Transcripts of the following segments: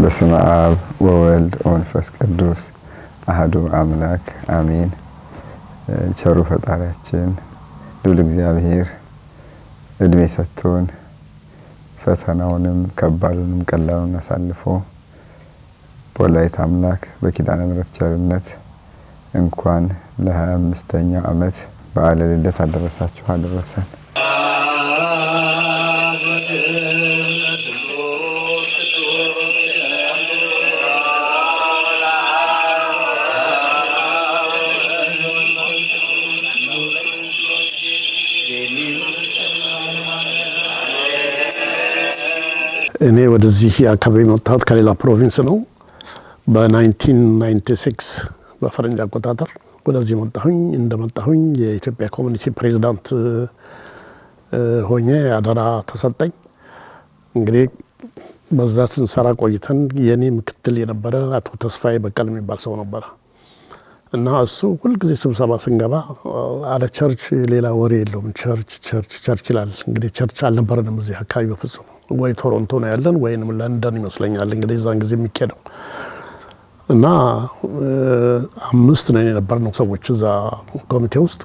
በስመ አብ ወወልድ ወመንፈስ ቅዱስ አሐዱ አምላክ አሜን። ቸሩ ፈጣሪያችን ልዑል እግዚአብሔር እድሜ ሰጥቶን ፈተናውንም ከባዱንም ቀላሉን አሳልፎ በወላዲተ አምላክ በኪዳነ ምሕረት ቸርነት እንኳን ለ25ኛው ዓመት በዓለ ልደት አደረሳችሁ አደረሰን። እኔ ወደዚህ አካባቢ መጣሁት ከሌላ ፕሮቪንስ ነው። በ1996 በፈረንጅ አቆጣጠር ወደዚህ መጣሁኝ። እንደመጣሁኝ የኢትዮጵያ ኮሚኒቲ ፕሬዝዳንት ሆኜ አደራ ተሰጠኝ። እንግዲህ በዛ ስንሰራ ቆይተን የኔ ምክትል የነበረ አቶ ተስፋዬ በቀለ የሚባል ሰው ነበረ እና እሱ ሁልጊዜ ስብሰባ ስንገባ አለ ቸርች ሌላ ወሬ የለውም፣ ቸርች ይላል። እንግዲህ ቸርች አልነበረንም እዚህ አካባቢ በፍጹም። ወይ ቶሮንቶ ነው ያለን ወይንም ለንደን ይመስለኛል እንግዲህ እዛን ጊዜ የሚካሄደው እና 5 ነን የነበርነው ሰዎች እዛ ኮሚቴ ውስጥ።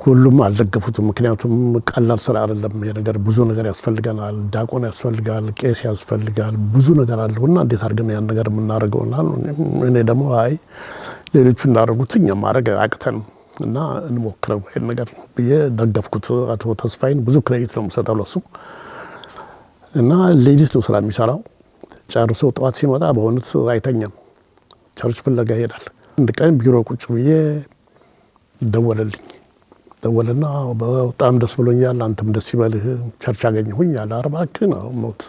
ሁሉም አልደገፉትም፣ ምክንያቱም ቀላል ስራ አይደለም ይሄ ነገር። ብዙ ነገር ያስፈልገናል፣ ዲያቆን ያስፈልጋል፣ ቄስ ያስፈልጋል፣ ብዙ ነገር አለውና እንዴት አድርገን ያን ነገር የምናደርገውና እኔ ደግሞ አይ ሌሎቹ እንዳደረጉት እኛም ማድረግ አቅተን እና እንሞክረው ይሄን ነገር ብዬ ደገፍኩት። አቶ ተስፋዬን ብዙ ክሬዲት ነው የምሰጠው ለሱ እና ሌሊት ነው ስራ የሚሰራው። ጨርሶ ጠዋት ሲመጣ በእውነት አይተኛም፣ ቸርች ፍለጋ ይሄዳል። አንድ ቀን ቢሮ ቁጭ ብዬ ደወለና በጣም ደስ ብሎኛል፣ አንተም ደስ ይበልህ፣ ቸርች አገኘሁኝ አለ። እባክህ ነው ሞት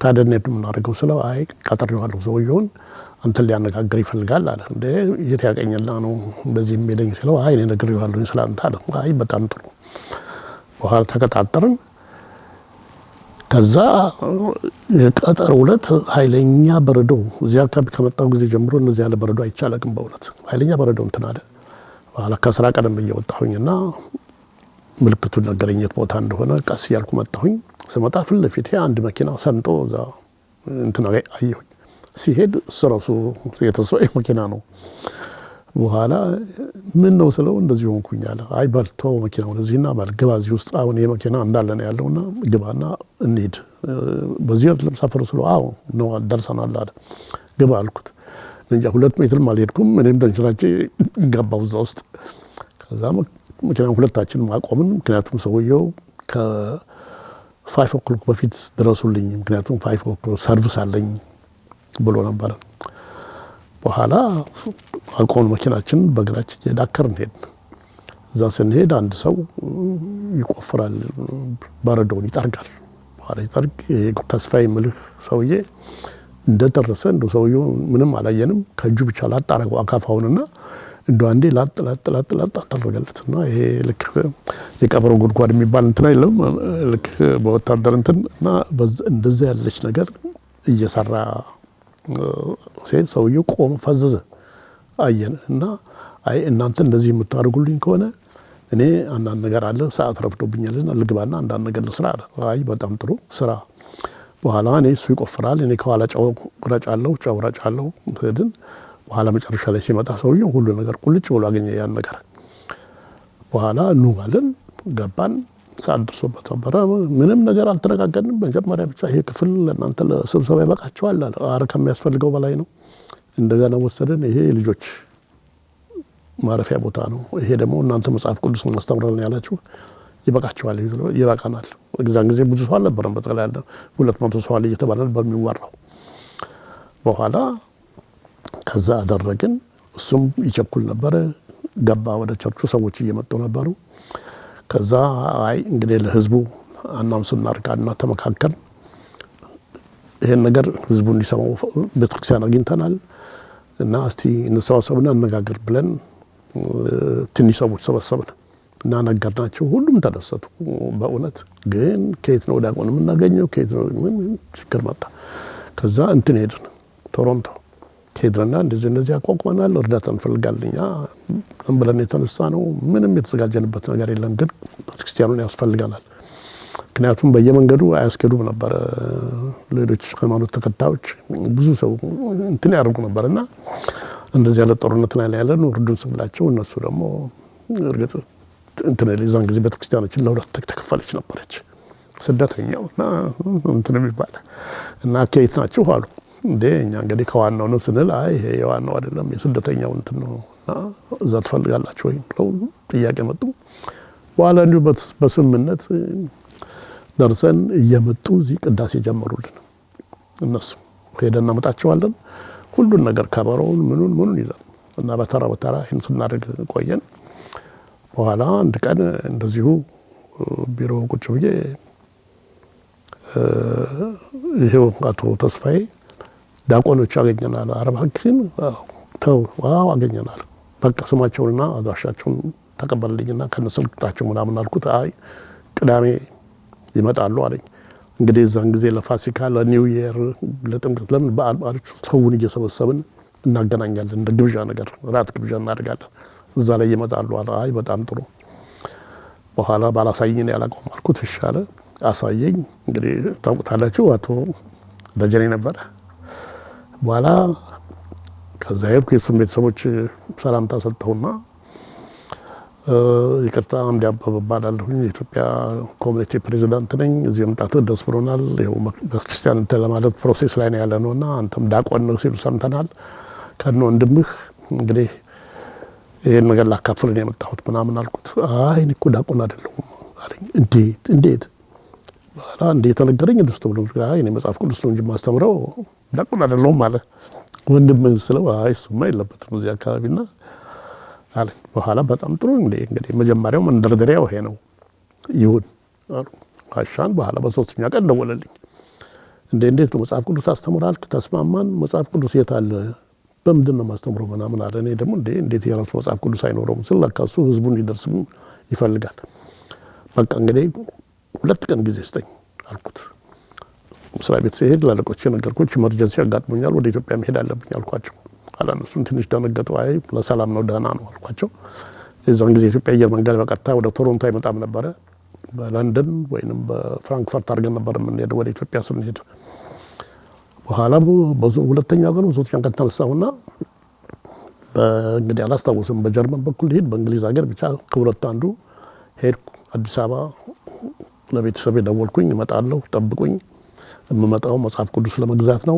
ታዲያ እንዴት ነው የምናደርገው ስለው አይ ቀጥሬዋለሁ ሰውዬውን አንተን ሊያነጋግር ይፈልጋል አለ። እንዴ የት ያገኘና ነው በዚህ የሚለኝ ስለው አይ እኔ ነግሬዋለሁኝ ስላንተ አለ። አይ በጣም ጥሩ። በኋላ ተቀጣጠርን። ከዛ የቀጠሮ ዕለት ኃይለኛ በረዶ እዚያ አካባቢ ከመጣው ጊዜ ጀምሮ እነዚህ ያለ በረዶ አይቻልም በእውነት ኃይለኛ በረዶ እንትን አለ። በኋላ ከስራ ቀደም ብዬ ወጣሁኝና ምልክቱን ነገረኝ የት ቦታ እንደሆነ። ቀስ እያልኩ መጣሁኝ። ስመጣ ፊት ለፊቴ አንድ መኪና ሰምጦ እዛ እንትን አየሁኝ። ሲሄድ እሱ የተሰዋይ መኪና ነው። በኋላ ምን ነው ስለው እንደዚህ ሆንኩኝ አለ። አይ በልቶ መኪናው ወደዚህና ባልገባ እዚህ ውስጥ አሁን ይሄ መኪና እንዳለ ነው ያለውና ግባና እንሂድ። በዚህ አይደለም ሰፈሩ ስለው አዎ ነው ደርሰናል አለ። ግባ አልኩት። እንጃ 2 ሜትርም አልሄድኩም። እኔም ተንሽራቼ ገባሁ እዛ ውስጥ። ከዛ መኪናው ሁለታችንም አቆምን። ምክንያቱም ሰውየው ከ5 o'clock በፊት ድረሱልኝ፣ ምክንያቱም 5 o'clock ሰርቪስ አለኝ ብሎ ነበር። በኋላ አቆም መኪናችን በእግራችን እየዳከርን ሄድን። እዛ ስንሄድ አንድ ሰው ይቆፍራል፣ በረዶውን ይጠርጋል። በኋላ ይጠርግ ተስፋዬ የምልህ ሰውዬ እንደደረሰ እንደው ሰውዬው ምንም አላየንም። ከእጁ ብቻ ላጥ አደረገው አካፋውንና እንደው አንዴ ላጥ አደረገለትና ይሄ ልክ የቀበሮ ጉድጓድ የሚባል እንትን አይደለም ልክ በወታደር እንትን እና እንደዛ ያለች ነገር እየሰራ ሴት ሰውዬው ቆሞ ፈዘዘ። አየን እና አይ እናንተ እንደዚህ የምታደርጉልኝ ከሆነ እኔ አንዳንድ ነገር አለ ሰዓት ረፍዶብኛልና ልግባና አንዳንድ ነገር ልስራ አለ። አይ በጣም ጥሩ ስራ። በኋላ እኔ እሱ ይቆፍራል፣ እኔ ከኋላ ጨው ረጫለሁ ሄድን። በኋላ መጨረሻ ላይ ሲመጣ ሰውዬው ሁሉ ነገር ቁልጭ ብሎ አገኘ ያን ነገር። በኋላ ኑ አለን፣ ገባን። ሰዓት ደርሶበት ነበረ። ምንም ነገር አልተነጋገርንም። መጀመሪያ ብቻ ይሄ ክፍል ለእናንተ ለስብሰባ ይበቃችኋል አለ። አረ ከሚያስፈልገው በላይ ነው። እንደገና ወሰደን። ይሄ ልጆች ማረፊያ ቦታ ነው፣ ይሄ ደግሞ እናንተ መጽሐፍ ቅዱስ እናስተምራለን ያላችሁ ይበቃችኋል፣ ይበቃናል። እዛን ጊዜ ብዙ ሰው አልነበረም፣ በጠቅላላ 200 ሰው አለ እየተባለ በሚወራው። በኋላ ከዛ አደረግን። እሱም ይቸኩል ነበረ። ገባ ወደ ቸርቹ፣ ሰዎች እየመጡ ነበሩ። ከዛ አይ እንግዲህ ለህዝቡ አናውንስ እናድርጋልና ተመካከል። ይሄን ነገር ህዝቡ እንዲሰማው ቤተክርስቲያን አግኝተናል እና እስቲ እንሰባሰብና እንነጋገር ብለን ትንሽ ሰዎች ሰበሰብን እና ነገርናቸው። ሁሉም ተደሰቱ በእውነት። ግን ከየት ነው ዲያቆን የምናገኘው? ከየት ነው? ምን ችግር መጣ። ከዛ እንትን ሄድን ቶሮንቶ። ሄድንና እንደዚህ አቋቁመናል፣ እርዳታ እንፈልጋለን። ዝም ብለን የተነሳ ነው፣ ምንም የተዘጋጀንበት ነገር የለም፣ ግን ቤተክርስቲያኑን ያስፈልጋናል። ምክንያቱም በየመንገዱ አያስኬዱም ነበር። ሌሎች ሃይማኖት ተከታዮች ብዙ ሰው እንትን ያደርጉ ነበርና እንደዚህ ያለ ጦርነት ላይ ያለን እርዱን ስንላቸው እነሱ ደግሞ እርግጥ እንትን ለዛን ጊዜ ቤተክርስቲያናችን ለሁለት ተከፈለች ነበረች። ስደተኛውና እንትን የሚባል እና ከየት ናችሁ አሉ። እንዴ እኛ እንግዲህ ከዋናው ነው ስንል አይ ይሄ የዋናው አይደለም የስደተኛው እንትን ነው እና እዛ ትፈልጋላችሁ ወይ ብለው ጥያቄ መጡ። በኋላ እንዲሁ በስምምነት ደርሰን እየመጡ እዚህ ቅዳሴ ጀመሩልን። እነሱ ሄደን እናመጣቸዋለን ሁሉን ነገር ከበሮውን ምኑን ይዘን እና በተራ ይህን ስናደርግ ቆየን። በኋላ አንድ ቀን እንደዚሁ ቢሮ ቁጭ ብዬ ይሄው አቶ ተስፋዬ ዲያቆኖች አገኘናል። አረባክን ተው አገኘናል። በቃ ስማቸውንና አድራሻቸውን ተቀበልልኝና ከነስልክታቸው ምናምን አልኩት። አይ ቅዳሜ ይመጣሉ አለኝ። እንግዲህ እዛን ጊዜ ለፋሲካ ለኒው ኢየር ለጥምቀት ለምን በዓል ሰውን እየሰበሰብን እናገናኛለን። እንደ ግብዣ ነገር ራት ግብዣ እናደርጋለን። እዛ ላይ ይመጣሉ አለ። አይ በጣም ጥሩ። በኋላ ባላሳየኝ ያላቀም አልኩት። እሺ አለ። አሳየኝ። እንግዲህ ታውቁታላችሁ አቶ ደጀኔ ነበር። በኋላ ከዛ ሄድኩ። የሱም ቤተሰቦች ሰላምታ ሰጠሁና ይቅርታ አንድ አበበ እባላለሁ የኢትዮጵያ ኮሚኒቲ ፕሬዚዳንት ነኝ። እዚህ መምጣትህ ደስ ብሎናል። ይኸው ቤተክርስቲያን እንትን ለማለት ፕሮሴስ ላይ ነው ያለነውና አንተም ዲያቆን ነው ሲሉ ሰምተናል። ከነ ወንድምህ እንግዲህ ይሄን ነገር ላካፍል ነው የመጣሁት ምናምን አልኩት። አይ እኔ እኮ ዲያቆን አይደለሁም አለኝ። እንዴት በኋላ እንዴት ተነገረኝ። ደስ ብሎ አይ እኔ መጽሐፍ ቅዱስ ነው እንጂ ማስተምረው ዲያቆን አይደለሁም አለ። ወንድምህ ስለው አይ እሱማ የለበትም እዚህ አካባቢና አለ። በኋላ በጣም ጥሩ እንግዲህ መጀመሪያው መንደርደሪያው ይሄ ነው ይሁን አሉ። አሻን በኋላ በሶስተኛ ቀን ደወለልኝ። እንዴት ነው መጽሐፍ ቅዱስ አስተምራልክ? ተስማማን። መጽሐፍ ቅዱስ የት አለ? በምንድን ነው ማስተምረው ምናምን አለ። እኔ ደግሞ እንዴት የራሱ መጽሐፍ ቅዱስ አይኖረውም ስል ለካ እሱ ህዝቡን ሊደርስም ይፈልጋል። በቃ እንግዲህ 2 ቀን ጊዜ ስጠኝ አልኩት። መስሪያ ቤት ሲሄድ ላለቆች ነገርኩት። ኢመርጀንሲ አጋጥሞኛል ወደ ኢትዮጵያ መሄድ አለብኝ አልኳቸው። አላነሱም። ትንሽ ደነገጡ። አይ ለሰላም ነው ደህና ነው አልኳቸው። የዛን ጊዜ ኢትዮጵያ አየር መንገድ በቀጥታ ወደ ቶሮንቶ አይመጣም ነበረ። በለንደን ወይንም በፍራንክፈርት አድርገን ነበር የምንሄደው ወደ ኢትዮጵያ ስንሄድ። በኋላ ሁለተኛው ቀን ሶስተኛ ቀን ተነሳሁና እንግዲህ አላስታውስም በጀርመን በኩል ሄድ በእንግሊዝ ሀገር ብቻ ከሁለት አንዱ ሄድኩ። አዲስ አበባ ለቤተሰቤ ደወልኩኝ። እመጣለሁ ጠብቁኝ፣ የምመጣው መጽሐፍ ቅዱስ ለመግዛት ነው፣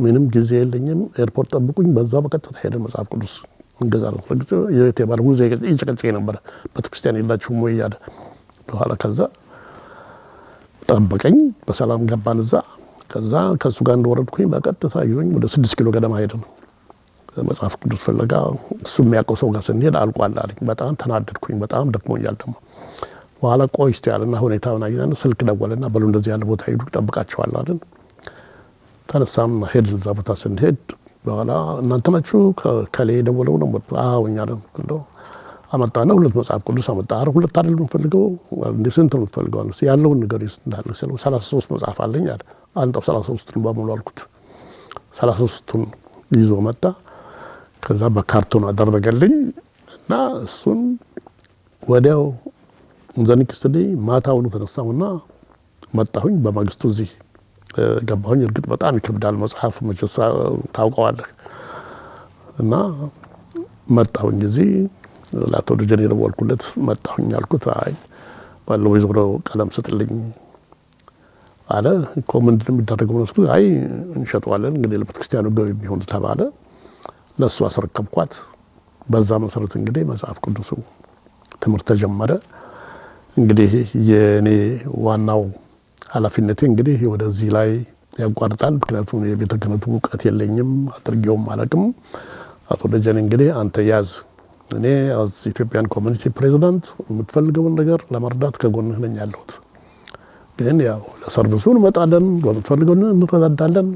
ምንም ጊዜ የለኝም፣ ኤርፖርት ጠብቁኝ። በዛ በቀጥታ ሄደን መጽሐፍ ቅዱስ እንገዛለን። ለጊዜው የቴባር ጉዞ ይጨቀጨቅ ነበር። ቤተክርስቲያን የላችሁም ወይ እያለ በኋላ ከዛ ጠበቀኝ። በሰላም ገባን እዛ። ከዛ ከሱ ጋር እንደወረድኩኝ በቀጥታ ይዞኝ ወደ 6 ኪሎ ገደማ ሄደን መጽሐፍ ቅዱስ ፍለጋ እሱ የሚያውቀው ሰው ጋር ስንሄድ አልቋል አለኝ። በጣም ተናደድኩኝ። በጣም ደክሞኛል ደግሞ። በኋላ ቆይ እስቲ ያለና ሁኔታውን አየን። ስልክ ደወለና በሉ እንደዚህ ያለ ቦታ ሄዱ ጠብቃቸዋል አለን። ተነሳን ሄድ። እዛ ቦታ ስንሄድ በኋላ እናንተ ናችሁ ከሌ ደወለው ነው? አዎ እኛ ነን። አመጣና 2 መጽሐፍ ቅዱስ አመጣ። 2 አይደለም የምፈልገው እንደ ስንት ነው የምትፈልገው? ያለውን ነገር እንዳለ ስለው 33 መጽሐፍ አለኝ አለ። አንተው 33ቱን በሙሉ አልኩት። 33ቱን ይዞ መጣ። ከዛ በካርቶን አደረገልኝ እና እሱን ወዲያው ዘንክስቴ ማታውን ተነሳሁና መጣሁኝ። በማግስቱ እዚህ ገባሁኝ። እርግጥ በጣም ይከብዳል መጽሐፍ መጨረሻ ታውቀዋለህ። እና መጣሁኝ እዚህ ለአቶ ደጀኔ ደወልኩለት። መጣሁኝ አልኩት። አይ ባለው ወይዘሮ ቀለም ስጥልኝ አለ። እኮ ምንድን ነው የሚደረገው ነው? አይ እንሸጠዋለን እንግዲህ ለቤተክርስቲያኑ ገቢ ቢሆን ተባለ። ለሱ አስረከብኳት። በዛ መሰረት እንግዲህ መጽሐፍ ቅዱሱ ትምህርት ተጀመረ። እንግዲህ የኔ ዋናው ኃላፊነቴ እንግዲህ ወደዚህ ላይ ያቋርጣል። ምክንያቱም የቤተ ክህነቱ እውቀት የለኝም፣ አድርጌውም አላውቅም። አቶ ደጀኔ እንግዲህ አንተ ያዝ፣ እኔ አዝ ኢትዮጵያን ኮሚኒቲ ፕሬዚዳንት የምትፈልገውን ነገር ለመርዳት ከጎንህ ነኝ ያለሁት፣ ግን ያው ለሰርቪሱ እንመጣለን፣ በምትፈልገው እንረዳዳለን፣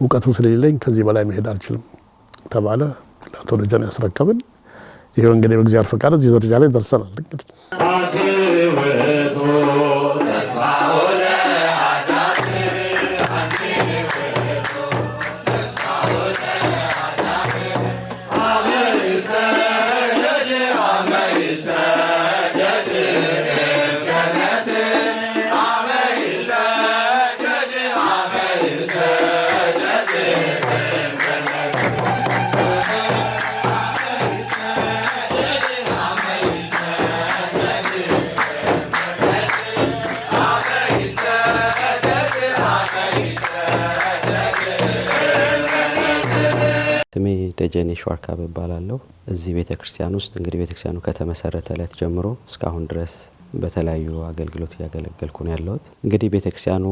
እውቀቱ ስለሌለኝ ከዚህ በላይ መሄድ አልችልም ተባለ። ለአቶ ደጀኔ ያስረከብን። ይሄው እንግዲህ በእግዚአብሔር ፈቃድ እዚህ ደረጃ ላይ ደርሰናል። እንግዲህ ስሜ ደጀኔ ሸዋርካብ እባላለሁ። እዚህ ቤተክርስቲያን ውስጥ እንግዲህ ቤተክርስቲያኑ ከተመሰረተ ዕለት ጀምሮ እስካሁን ድረስ በተለያዩ አገልግሎት ያገለገልኩ ነው ያለሁት። እንግዲህ ቤተክርስቲያኑ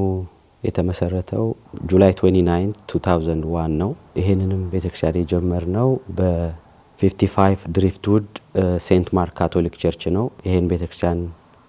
የተመሰረተው ጁላይ 29 2001 ነው። ይሄንንም ቤተክርስቲያን የጀመርነው በ55 ድሪፍትውድ ሴንት ማርክ ካቶሊክ ቸርች ነው። ይሄን ቤተክርስቲያን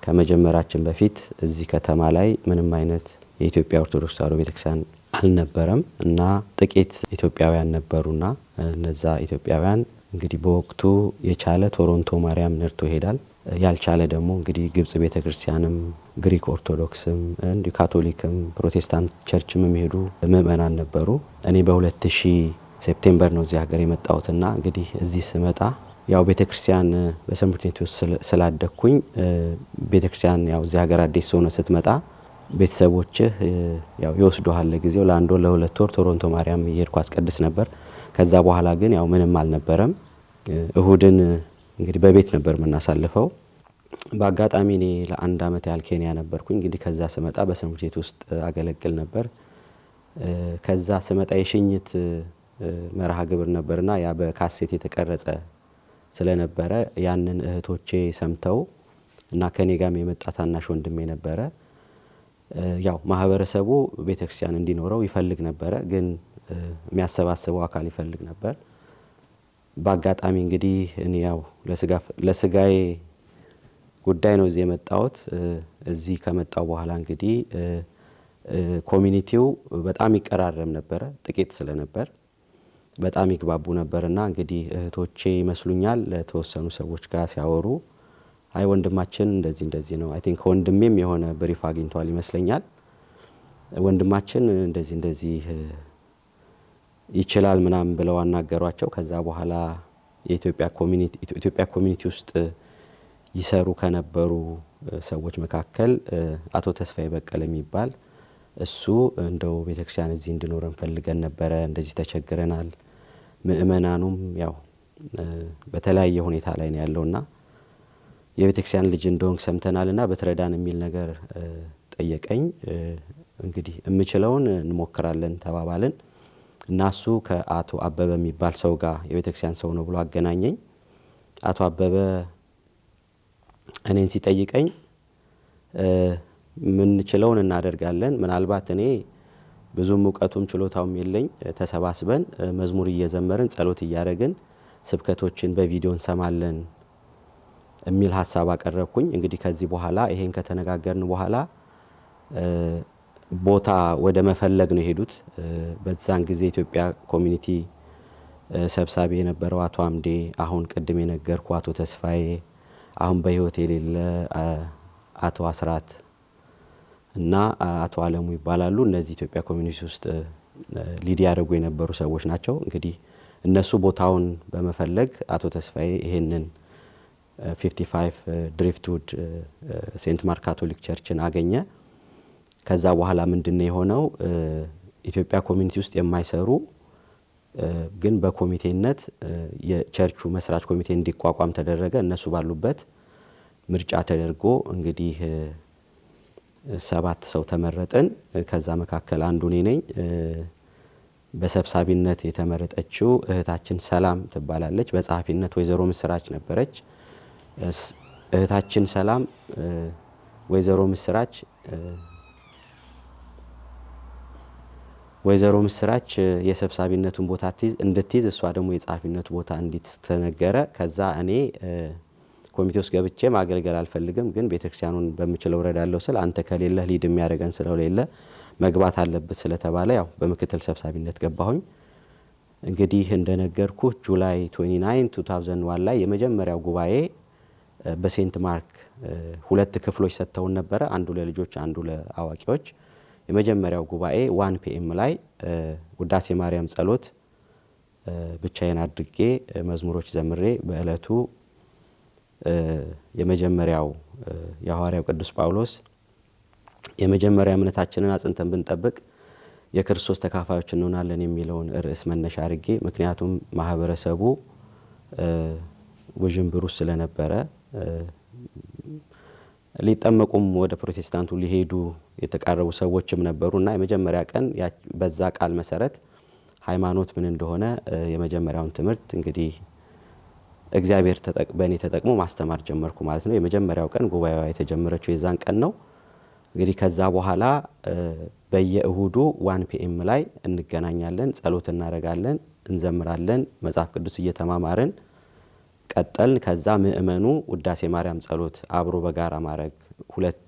ከመጀመራችን በፊት እዚህ ከተማ ላይ ምንም አይነት የኢትዮጵያ ኦርቶዶክስ ተዋሕዶ ቤተክርስቲያን አልነበረም እና ጥቂት ኢትዮጵያውያን ነበሩና እነዛ ኢትዮጵያውያን እንግዲህ በወቅቱ የቻለ ቶሮንቶ ማርያም ነርቶ ይሄዳል፣ ያልቻለ ደግሞ እንግዲህ ግብጽ ቤተክርስቲያንም ግሪክ ኦርቶዶክስም እንዲ ካቶሊክም ፕሮቴስታንት ቸርችም የሚሄዱ ምእመናን ነበሩ። እኔ በ2000 ሴፕቴምበር ነው እዚህ ሀገር የመጣሁትና እንግዲህ እዚህ ስመጣ ያው ቤተክርስቲያን በሰንበት ውስጥ ስላደኩኝ ቤተክርስቲያን ያው እዚህ ሀገር አዲስ ሆነ ስትመጣ ቤተሰቦችህ ያው ይወስዱሃል ለጊዜው ለአንድ ወር ለሁለት ወር ቶሮንቶ ማርያም እየሄድኩ አስቀድስ ነበር። ከዛ በኋላ ግን ያው ምንም አልነበረም። እሁድን እንግዲህ በቤት ነበር የምናሳልፈው። በአጋጣሚ እኔ ለአንድ አመት ያህል ኬንያ ነበርኩኝ። እንግዲህ ከዛ ስመጣ በሰንበት ውስጥ አገለግል ነበር። ከዛ ስመጣ የሽኝት መርሃ ግብር ነበርና ያ በካሴት የተቀረጸ ስለነበረ ያንን እህቶቼ ሰምተው እና ከኔ ጋርም የመጣ ታናሽ ወንድሜ ነበረ። ያው ማህበረሰቡ ቤተክርስቲያን እንዲኖረው ይፈልግ ነበር፣ ግን የሚያሰባስበው አካል ይፈልግ ነበር። በአጋጣሚ እንግዲህ እኔ ያው ለስጋዬ ጉዳይ ነው እዚህ የመጣሁት። እዚህ ከመጣው በኋላ እንግዲህ ኮሚኒቲው በጣም ይቀራረም ነበር፣ ጥቂት ስለነበር በጣም ይግባቡ ነበርና እንግዲህ እህቶቼ ይመስሉኛል ለተወሰኑ ሰዎች ጋር ሲያወሩ አይ ወንድማችን እንደዚህ ነው፣ አይ ቲንክ ወንድሜም የሆነ ብሪፍ አግኝቷል ይመስለኛል፣ ወንድማችን እንደዚህ ይችላል ምናምን ብለው አናገሯቸው። ከዛ በኋላ የኢትዮጵያ ኮሚኒቲ ውስጥ ይሰሩ ከነበሩ ሰዎች መካከል አቶ ተስፋዬ በቀለ የሚባል እሱ እንደው ቤተክርስቲያን እዚህ እንድኖረን ፈልገን ነበረ፣ እንደዚህ ተቸግረናል፣ ምእመናኑም ያው በተለያየ ሁኔታ ላይ ነው ያለውና የቤተክርስቲያን ልጅ እንደሆንክ ሰምተናልና በትረዳን የሚል ነገር ጠየቀኝ። እንግዲህ እምችለውን እንሞክራለን ተባባልን እና እሱ ከአቶ አበበ የሚባል ሰው ጋር የቤተክርስቲያን ሰው ነው ብሎ አገናኘኝ። አቶ አበበ እኔን ሲጠይቀኝ ምን ችለውን እናደርጋለን፣ ምናልባት እኔ ብዙም ዕውቀቱም ችሎታውም የለኝ፣ ተሰባስበን መዝሙር እየዘመርን ጸሎት እያደረግን ስብከቶችን በቪዲዮ እንሰማለን የሚል ሐሳብ አቀረብኩኝ። እንግዲህ ከዚህ በኋላ ይሄን ከተነጋገርን በኋላ ቦታ ወደ መፈለግ ነው የሄዱት። በዛን ጊዜ ኢትዮጵያ ኮሚኒቲ ሰብሳቢ የነበረው አቶ አምዴ፣ አሁን ቅድም የነገርኩ አቶ ተስፋዬ፣ አሁን በህይወት የሌለ አቶ አስራት እና አቶ አለሙ ይባላሉ። እነዚህ ኢትዮጵያ ኮሚኒቲ ውስጥ ሊድ ያደርጉ የነበሩ ሰዎች ናቸው። እንግዲህ እነሱ ቦታውን በመፈለግ አቶ ተስፋዬ ይሄንን 55 ድሪፍትውድ ሴንት ማርክ ካቶሊክ ቸርችን አገኘ። ከዛ በኋላ ምንድነው የሆነው? ኢትዮጵያ ኮሚኒቲ ውስጥ የማይሰሩ ግን በኮሚቴነት የቸርቹ መስራች ኮሚቴ እንዲቋቋም ተደረገ። እነሱ ባሉበት ምርጫ ተደርጎ እንግዲህ 7 ሰው ተመረጥን። ከዛ መካከል አንዱ እኔ ነኝ። በሰብሳቢነት የተመረጠችው እህታችን ሰላም ትባላለች። በጸሐፊነት ወይዘሮ ምስራች ነበረች። እህታችን ሰላም ወይዘሮ ምስራች የሰብሳቢነቱን ቦታ እንድትይዝ እሷ ደግሞ የጸሐፊነቱ ቦታ እንድትተነገረ። ከዛ እኔ ኮሚቴ ውስጥ ገብቼ ማገልገል አልፈልግም፣ ግን ቤተክርስቲያኑን በመችለው ረዳለው ስለ አንተ ከሌለ ሊድ የሚያደርገን ስለሌለ መግባት አለበት ስለተባለ ያው በምክትል ሰብሳቢነት ገባሁኝ። እንግዲህ እንደነገርኩ ጁላይ 29 2001 ላይ የመጀመሪያው ጉባኤ በሴንት ማርክ 2 ክፍሎች ሰጥተውን ነበር፣ አንዱ ለልጆች አንዱ ለአዋቂዎች። የመጀመሪያው ጉባኤ 1 PM ላይ ውዳሴ ማርያም ጸሎት ብቻዬን አድርጌ መዝሙሮች ዘምሬ በእለቱ የመጀመሪያው የሐዋርያው ቅዱስ ጳውሎስ የመጀመሪያ እምነታችንን አጽንተን ብንጠብቅ የክርስቶስ ተካፋዮች እንሆናለን የሚለውን ርዕስ መነሻ አድርጌ፣ ምክንያቱም ማህበረሰቡ ውዥንብሩ ስለነበረ ሊጠመቁም ወደ ፕሮቴስታንቱ ሊሄዱ የተቃረቡ ሰዎችም ነበሩና የመጀመሪያ ቀን በዛ ቃል መሰረት ሃይማኖት ምን እንደሆነ የመጀመሪያውን ትምህርት እንግዲህ እግዚአብሔር በእኔ ተጠቅሞ ማስተማር ጀመርኩ ማለት ነው። የመጀመሪያው ቀን ጉባኤዋ የተጀመረችው የዛን ቀን ነው። እንግዲህ ከዛ በኋላ በየእሁዱ 1 PM ላይ እንገናኛለን፣ ጸሎት እናደርጋለን፣ እንዘምራለን፣ መጽሐፍ ቅዱስ እየተማማርን ቀጠልን። ከዛ ምእመኑ ውዳሴ ማርያም ጸሎት አብሮ በጋራ ማድረግ ሁለት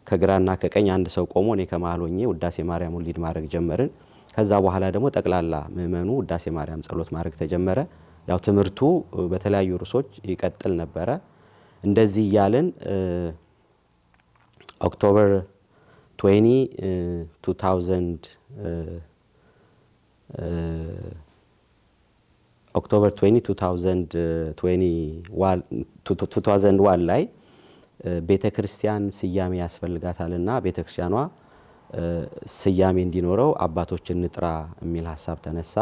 ከግራና ከቀኝ አንድ ሰው ቆሞ እኔ ከመሃል ሆኜ ውዳሴ ማርያሙን ሊድ ማድረግ ጀመርን። ከዛ በኋላ ደግሞ ጠቅላላ ምእመኑ ውዳሴ ማርያም ጸሎት ማድረግ ተጀመረ። ያው ትምህርቱ በተለያዩ ርዕሶች ይቀጥል ነበረ። እንደዚህ እያልን ኦክቶበር 20 2021 ላይ ቤተክርስቲያን ስያሜ ያስፈልጋታልና ቤተክርስቲያኗ ስያሜ እንዲኖረው አባቶችን ንጥራ የሚል ሐሳብ ተነሳ።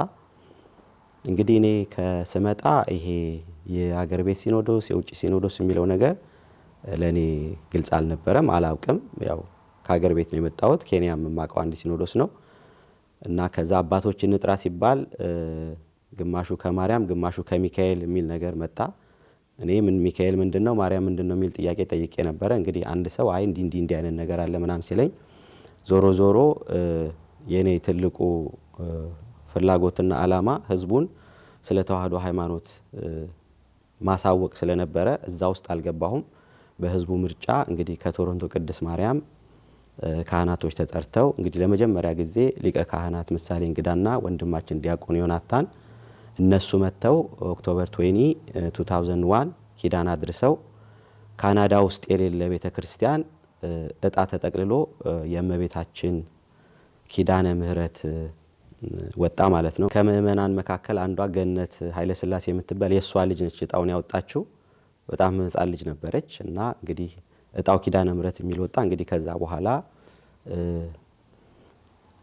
እንግዲህ እኔ ከስመጣ ይሄ የሀገር ቤት ሲኖዶስ የውጭ ሲኖዶስ የሚለው ነገር ለኔ ግልጽ አልነበረም፣ አላውቅም። ያው ከሀገር ቤት ነው የመጣሁት። ኬንያም የማውቀው አንድ ሲኖዶስ ነው እና ከዛ አባቶችን ንጥራ ሲባል ግማሹ ከማርያም ግማሹ ከሚካኤል የሚል ነገር መጣ። እኔ ምን ሚካኤል ምንድነው ማርያም ምንድነው የሚል ጥያቄ ጠይቄ ነበር። እንግዲህ አንድ ሰው አይ እንዲ አይነት ነገር አለ ምናምን ሲለኝ ዞሮ የኔ ትልቁ ፍላጎትና አላማ ህዝቡን ስለ ተዋህዶ ሃይማኖት ማሳወቅ ስለነበረ እዛ ውስጥ አልገባሁም። በህዝቡ ምርጫ እንግዲህ ከቶሮንቶ ቅድስት ማርያም ካህናቶች ተጠርተው እንግዲህ ለመጀመሪያ ጊዜ ሊቀ ካህናት ምሳሌ እንግዳና ወንድማችን ዲያቆን ዮናታን እነሱ መተው ኦክቶበር 20 2001 ኪዳን አድርሰው ካናዳ ውስጥ የሌለ ቤተክርስቲያን እጣ ተጠቅልሎ የእመቤታችን ኪዳነ ምህረት ወጣ ማለት ነው። ከምእመናን መካከል አንዷ ገነት ኃይለ ሥላሴ የምትባል የሷ ልጅ ነች እጣውን ያወጣችው። በጣም ህፃን ልጅ ነበረች እና እንግዲህ እጣው ኪዳነ ምህረት የሚል ወጣ። እንግዲህ ከዛ በኋላ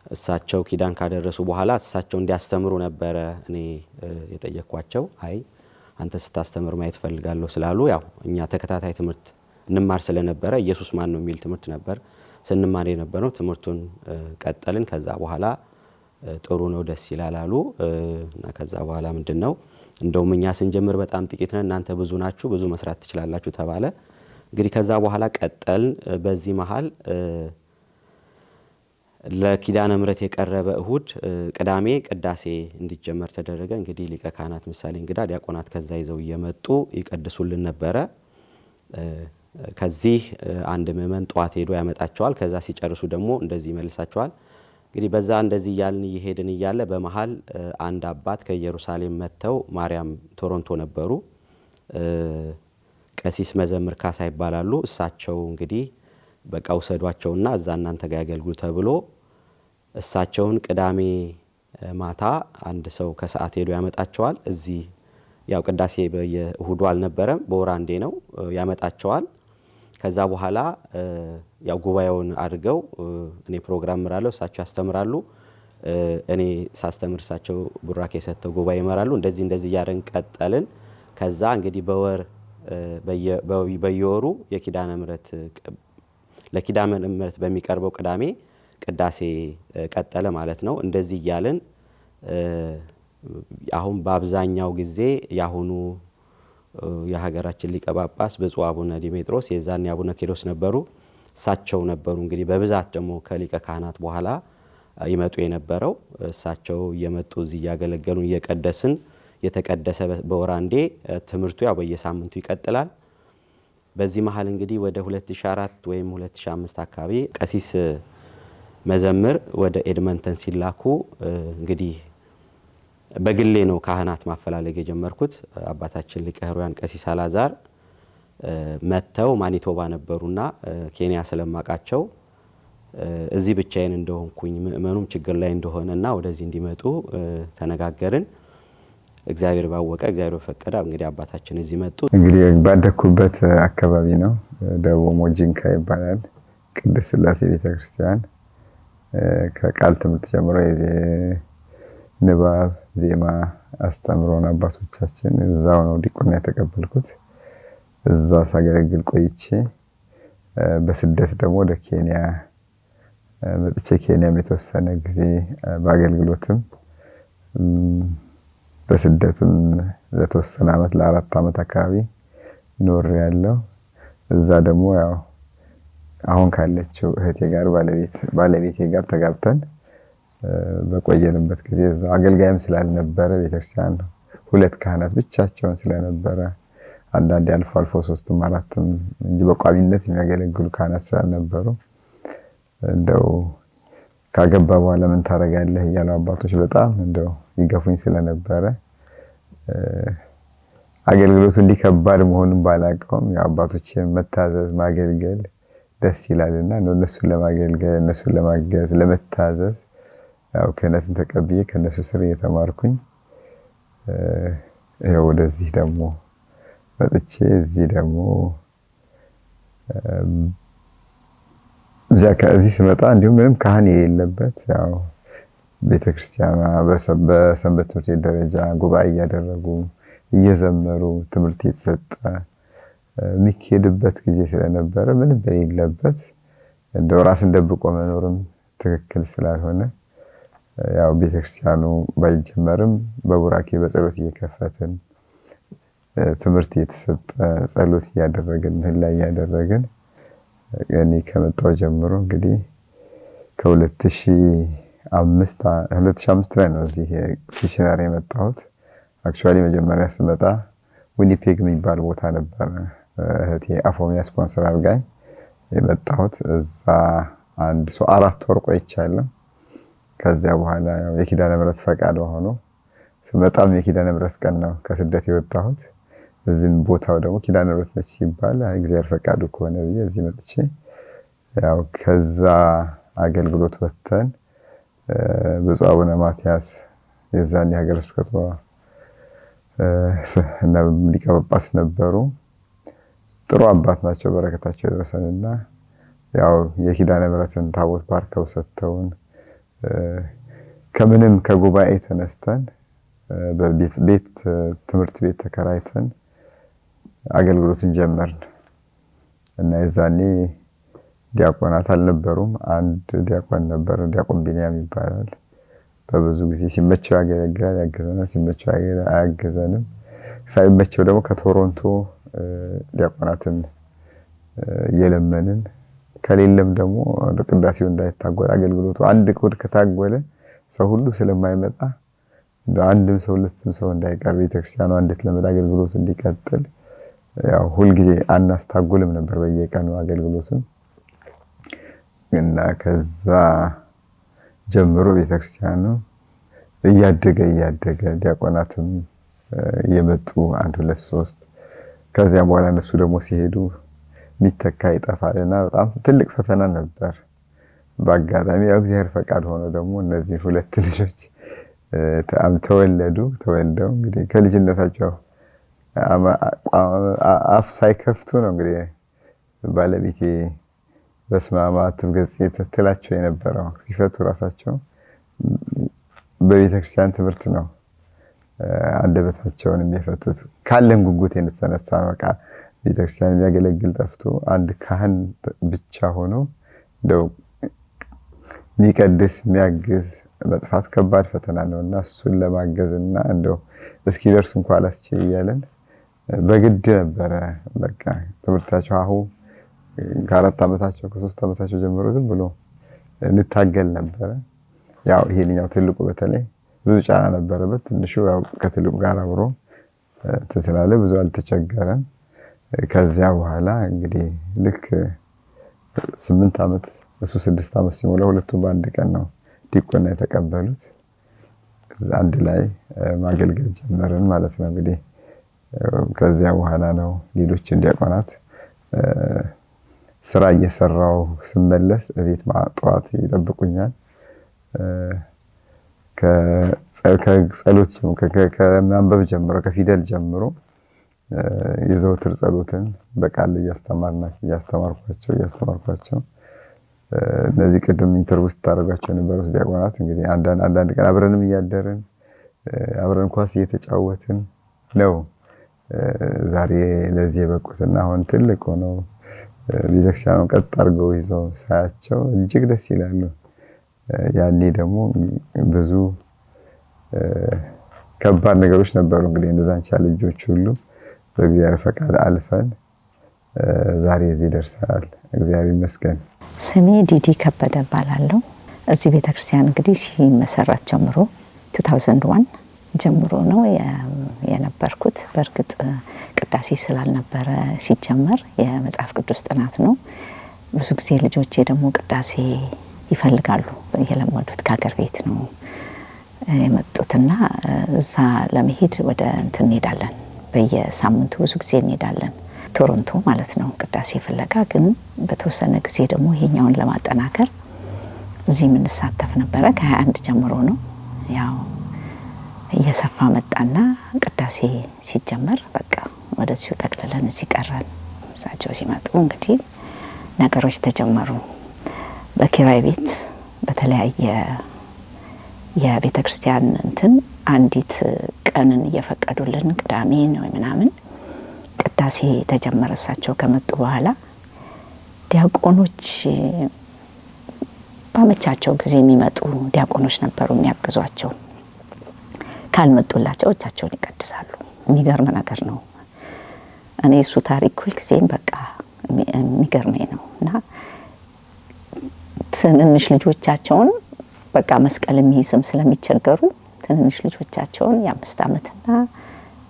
እሳቸው ኪዳን ካደረሱ በኋላ እሳቸው እንዲያስተምሩ ነበረ እኔ የጠየቅኳቸው። አይ አንተ ስታስተምር ማየት ፈልጋለሁ ስላሉ ያው እኛ ተከታታይ ትምህርት እንማር ስለነበረ ኢየሱስ ማን ነው የሚል ትምህርት ነበር ስንማር የነበረው። ትምህርቱን ቀጠልን። ከዛ በኋላ ጥሩ ነው ደስ ይላል አሉ እና ከዛ በኋላ ምንድነው እንደውም እኛ ስንጀምር በጣም ጥቂት ነን፣ እናንተ ብዙ ናችሁ፣ ብዙ መስራት ትችላላችሁ ተባለ። እንግዲህ ከዛ በኋላ ቀጠልን። በዚህ መሃል ለኪዳነ ምህረት የቀረበ እሁድ ቅዳሜ ቅዳሴ እንዲጀመር ተደረገ። እንግዲህ ሊቀ ካህናት ምሳሌ እንግዳ ዲያቆናት ከዛ ይዘው እየመጡ ይቀድሱልን ነበረ። ከዚህ አንድ ምእመን ጧት ሄዶ ያመጣቸዋል። ከዛ ሲጨርሱ ደግሞ እንደዚህ ይመልሳቸዋል። እንግዲህ በዛ እንደዚህ ያልን እየሄድን እያለ በመሃል አንድ አባት ከኢየሩሳሌም መተው ማርያም ቶሮንቶ ነበሩ። ቀሲስ መዘምር ካሳ ይባላሉ። እሳቸው እንግዲህ በቃ ውሰዷቸውና እዛ እናንተ ጋር ያገልግሉ ተብሎ እሳቸውን ቅዳሜ ማታ አንድ ሰው ከሰዓት ሄዶ ያመጣቸዋል። እዚህ ያው ቅዳሴ በየእሁዱ አልነበረም፣ በወር አንዴ ነው ያመጣቸዋል። ከዛ በኋላ ያው ጉባኤውን አድርገው እኔ ፕሮግራም እመራለሁ፣ እሳቸው ያስተምራሉ። እኔ ሳስተምር እሳቸው ቡራኬ ሰጥተው ጉባኤ ይመራሉ። እንደዚህ እያደረግን ቀጠልን። ከዛ እንግዲህ በየወሩ የኪዳነ ምህረት ለኪዳነ ምህረት በሚቀርበው ቅዳሜ ቅዳሴ ቀጠለ ማለት ነው። እንደዚህ እያልን አሁን በአብዛኛው ጊዜ ያሁኑ የሀገራችን ሊቀ ጳጳስ ብፁዕ አቡነ ዲሜጥሮስ የዛን አቡነ ኪሮስ ነበሩ። እሳቸው ነበሩ እንግዲህ በብዛት ደግሞ ከሊቀ ካህናት በኋላ ይመጡ የነበረው። እሳቸው እየመጡ እዚህ እያገለገሉን እየቀደስን የተቀደሰ በወር አንዴ ትምህርቱ ያው በየሳምንቱ ይቀጥላል። በዚህ መሃል እንግዲህ ወደ 2004 ወይም 2005 አካባቢ ቀሲስ መዘምር ወደ ኤድመንተን ሲላኩ እንግዲህ በግሌ ነው ካህናት ማፈላለግ የጀመርኩት። አባታችን ሊቀ ሕሩያን ቀሲስ አላዛር መተው ማኒቶባ ነበሩና ኬንያ ስለማቃቸው እዚህ ብቻዬን እንደሆንኩኝ ምእመኑም ችግር ላይ እንደሆነና ወደዚህ እንዲመጡ ተነጋገርን። እግዚአብሔር ባወቀ እግዚአብሔር በፈቀደ እንግዲህ አባታችን እዚህ መጡ። እንግዲህ ባደኩበት አካባቢ ነው፣ ደቡብ ሞጂንካ ይባላል። ቅድስት ሥላሴ ቤተክርስቲያን ከቃል ትምህርት ጀምሮ ንባብ ዜማ አስተምሮን አባቶቻችን እዛው ነው ዲቁና የተቀበልኩት። እዛ ሳገለግል ቆይቼ በስደት ደግሞ ወደ ኬንያ መጥቼ ኬንያም የተወሰነ ጊዜ በአገልግሎትም በስደትም ለተወሰነ ዓመት ለ4 ዓመት አካባቢ ኖሬያለሁ። እዛ ደግሞ ያው አሁን ካለችው እህቴ ጋር ባለቤቴ ጋር ተጋብተን በቆየንበት ጊዜ እዛ አገልጋይም ስላልነበረ ቤተክርስቲያን 2 ካህናት ብቻቸውን ስለነበረ አንዳንዴ አልፎ 3ም 4ም እንጂ በቋሚነት የሚያገለግሉ ካህናት ስላልነበሩ እንደው ካገባ በኋላ ምን ታረጋለህ እያሉ አባቶች በጣም እንደው ይገፉኝ ስለነበረ አገልግሎቱ እንዲከባድ መሆኑን ባላቀውም የአባቶችን መታዘዝ ማገልገል ደስ ይላልና እነሱን ለማገልገል እነሱን ለማገዝ ለመታዘዝ ያው ክህነትን ተቀብዬ ከነሱ ስር የተማርኩኝ ይሄው ወደዚህ ደግሞ መጥቼ እዚህ ደግሞ እዚህ ስመጣ እንዲሁም ምንም ካህን የሌለበት ያው ቤተክርስቲያኗ በሰንበት ትምህርት ቤት ደረጃ ጉባኤ እያደረጉ እየዘመሩ ትምህርት የተሰጠ የሚካሄድበት ጊዜ ስለነበረ ምንም በሌለበት እንደው ራስን ደብቆ መኖርም ትክክል ስላልሆነ ያው ቤተክርስቲያኑ ባይጀመርም በቡራኬ በጸሎት እየከፈትን ትምህርት የተሰጠ ጸሎት እያደረግን ምህላ እያደረግን እኔ ከመጣሁ ጀምሮ እንግዲህ ከ2005 ላይ ነው እዚህ ሚሽነሪ የመጣሁት። አክቹአሊ መጀመሪያ ስመጣ ዊኒፔግ የሚባል ቦታ ነበር እህቴ አፎሚያ ስፖንሰር አድርጋኝ የመጣሁት። እዛ 4 ወር ቆይቻለሁ። ከዚያ በኋላ ያው የኪዳነ ምህረት ፈቃድ ሆኖ ስመጣም የኪዳነ ምህረት ቀን ነው ከስደት የወጣሁት። እዚህም ቦታው ደግሞ ኪዳነ ምህረት ነች ሲባል እግዚአብሔር ፈቃዱ ከሆነ ብዬ እዚህ መጥቼ ያው ከዛ አገልግሎት ወጥተን ብፁዕ አቡነ ማትያስ የዛን የሀገረ ስብከቱ እና ሊቀ ጳጳስ ነበሩ። ጥሩ አባት ናቸው፣ በረከታቸው ይድረሰንና ያው የኪዳነ ምህረትን ታቦት ባርከው ሰጥተውን ከምንም ከጉባኤ ተነስተን በቤት ትምህርት ቤት ተከራይተን አገልግሎትን ጀመርን እና የዛኔ ዲያቆናት አልነበሩም። አንድ ዲያቆን ነበር፣ ዲያቆን ቢንያም ይባላል። በብዙ ጊዜ ሲመቸው ያገለግላል፣ ያገዘናል፣ ሲመቸው አያገዘንም። ሳይመቸው ደግሞ ከቶሮንቶ ዲያቆናትን የለመንን ከሌለም ደግሞ ቅዳሴው እንዳይታጎል አገልግሎቱ አንድ እሑድ ከታጎለ ሰው ሁሉ ስለማይመጣ አንድም ሰው ሁለትም ሰው እንዳይቀር ቤተክርስቲያኑ አንዲት ለመዳ አገልግሎቱ እንዲቀጥል ያው ሁሉ ጊዜ አናስታጉልም ነበር በየቀኑ አገልግሎቱን እና ከዛ ጀምሮ ቤተክርስቲያኑ እያደገ ዲያቆናትም የመጡ 1 2 3 ከዚያ በኋላ እነሱ ደግሞ ሲሄዱ ሚተካ ይጠፋልና በጣም ትልቅ ፈተና ነበር። በአጋጣሚ ያው እግዚአብሔር ፈቃድ ሆኖ ደግሞ እነዚህ 2 ልጆች ተወልደው እንግዲህ ከልጅነታቸው አፍ ሳይከፍቱ ነው እንግዲህ ባለቤቴ በስማማ ትምገጽ ትላቸው የነበረው ሲፈቱ ራሳቸው በቤተክርስቲያን ትምህርት ነው አንደበታቸውን የሚፈቱት። ካለን ጉጉት የተነሳ በቃ ቤተክርስቲያን የሚያገለግል ጠፍቶ አንድ ካህን ብቻ ሆኖ እንደው የሚቀድስ የሚያግዝ መጥፋት ከባድ ፈተና ነውና እሱን ለማገዝና እንደው እስኪ ደርስ እንኳን አላስችል እያለን በግድ ነበረ በቃ ትምህርታቸው አሁን ከ4 ዓመታቸው ከ3 ዓመታቸው ጀምሮ ዝም ብሎ እንታገል ነበረ። ያው ይሄንኛው ትልቁ በተለይ ብዙ ጫና ነበረበት። ትንሹ ያው ከትልቁ ጋር አብሮ ተስላለ ብዙ አልተቸገረም። ከዚያ በኋላ እንግዲህ ልክ 8 ዓመት እሱ 6 ዓመት ሲሞላ ሁለቱም በአንድ ቀን ነው ዲቁና የተቀበሉት። አንድ ላይ ማገልገል ጀመርን ማለት ነው። እንግዲህ ከዚያ በኋላ ነው ሌሎች ዲያቆናት ስራ እየሰራው ስመለስ እቤት ማጥዋት ይጠብቁኛል። ከጸሎት ከማንበብ ጀምሮ ከፊደል ጀምሮ የዘወትር ጸሎትን በቃል እያስተማርኳቸው እነዚህ ቅድም ኢንተርቪው ስታደርጓቸው የነበሩት ዲያቆናት እንግዲህ አንዳንድ ቀን አብረንም እያደርን አብረን ኳስ እየተጫወትን ነው ዛሬ ለዚህ የበቁትና አሁን ትልቅ ሆነው ቤተክርስቲያኑን ቀጥ አድርገው ይዘው ሳያቸው እጅግ ደስ ይላሉ። ያኔ ደግሞ ብዙ ከባድ ነገሮች ነበሩ። እንግዲህ እነዛን ቻሌንጆች ሁሉ በእግዚአብሔር ፈቃድ አልፈን ዛሬ እዚህ ደርሰናል። እግዚአብሔር ይመስገን። ስሜ ዲዲ ከበደ እባላለሁ። እዚህ ቤተክርስቲያን እንግዲህ ሲመሰረት ጀምሮ 2001 ጀምሮ ነው የነበርኩት። በእርግጥ ቅዳሴ ስላልነበረ ሲጀመር የመጽሐፍ ቅዱስ ጥናት ነው። ብዙ ጊዜ ልጆቼ ደግሞ ቅዳሴ ይፈልጋሉ። የለመዱት ከሀገር ቤት ነው የመጡትና እዛ ለመሄድ ወደ እንትን እንሄዳለን። በየሳምንቱ ብዙ ጊዜ እንሄዳለን፣ ቶሮንቶ ማለት ነው ቅዳሴ ፍለጋ። ግን በተወሰነ ጊዜ ደግሞ ይሄኛውን ለማጠናከር እዚህ የምንሳተፍ ነበረ። ከ21 ጀምሮ ነው ያው እየሰፋ መጣና ቅዳሴ ሲጀመር በቃ ወደዚሁ ጠቅልለን እዚህ ቀረን። እሳቸው ሲመጡ እንግዲህ ነገሮች ተጀመሩ። በኪራይ ቤት በተለያየ የቤተ ክርስቲያን እንትን አንዲት ቀንን እየፈቀዱልን ቅዳሜ ነው ምናምን ቅዳሴ ተጀመረ። እሳቸው ከመጡ በኋላ ዲያቆኖች ባመቻቸው ጊዜ የሚመጡ ዲያቆኖች ነበሩ የሚያግዟቸው። ካልመጡላቸው እጃቸውን ይቀድሳሉ። የሚገርም ነገር ነው። እኔ እሱ ታሪክ ሁልጊዜም በቃ የሚገርመኝ ነው። እና ትንንሽ ልጆቻቸውን በቃ መስቀል የሚይዝም ስለሚቸገሩ ትንንሽ ልጆቻቸውን የ5 ዓመትና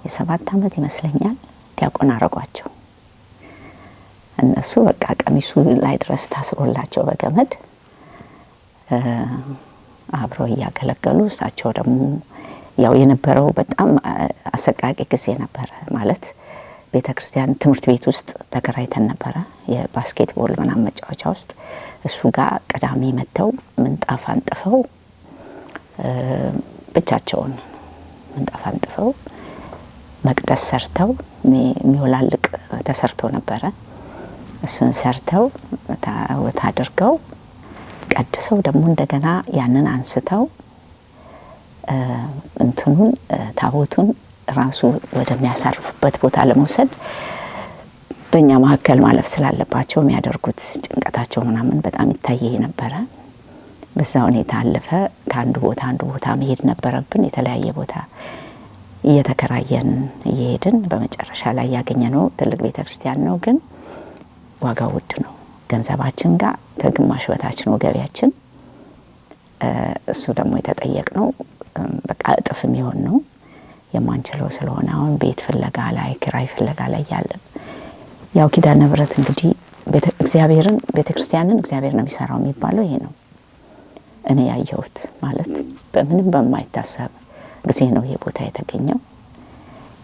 የ7 ዓመት ይመስለኛል ዲያቆን አረጓቸው። እነሱ በቃ ቀሚሱ ላይ ድረስ ታስሮላቸው በገመድ አብረው እያገለገሉ እሳቸው ደግሞ ያው የነበረው በጣም አሰቃቂ ጊዜ ነበረ። ማለት ቤተክርስቲያን ትምህርት ቤት ውስጥ ተከራይተን ነበረ፣ የባስኬትቦል ምናምን መጫወቻ ውስጥ። እሱ ጋር ቅዳሜ መተው ምንጣፍ አንጥፈው ብቻቸውን ምንጣፍ አንጥፈው መቅደስ ሰርተው የሚወላልቅ ተሰርቶ ነበረ። እሱን ሰርተው ታቦት አድርገው ቀድሰው ደግሞ እንደገና ያንን አንስተው እንትኑን ታቦቱን ራሱ ወደሚያሳርፉበት ቦታ ለመውሰድ በእኛ መካከል ማለፍ ስላለባቸው የሚያደርጉት ጭንቀታቸው ምናምን በጣም ይታየኝ ነበረ። በዛ ሁኔታ አለፈ። ከአንዱ ቦታ አንዱ ቦታ መሄድ ነበረብን። የተለያየ ቦታ እየተከራየን እየሄድን በመጨረሻ ላይ ያገኘነው ትልቅ ቤተክርስቲያን ነው። ግን ዋጋው ውድ ነው። ገንዘባችን ጋር ከግማሽ በታች ነው ገቢያችን። እሱ ደግሞ የተጠየቅነው በቃ እጥፍ የሚሆን ነው። የማንችለው ስለሆነ አሁን ቤት ፍለጋ ላይ ኪራይ ፍለጋ ላይ ያለን ያው ኪዳነ ምሕረት እንግዲህ እግዚአብሔርን ቤተክርስቲያንን እግዚአብሔር ነው የሚሰራው የሚባለው ይሄ ነው። እኔ ያየሁት ማለት በምንም በማይታሰብ ጊዜ ነው ይሄ ቦታ የተገኘው።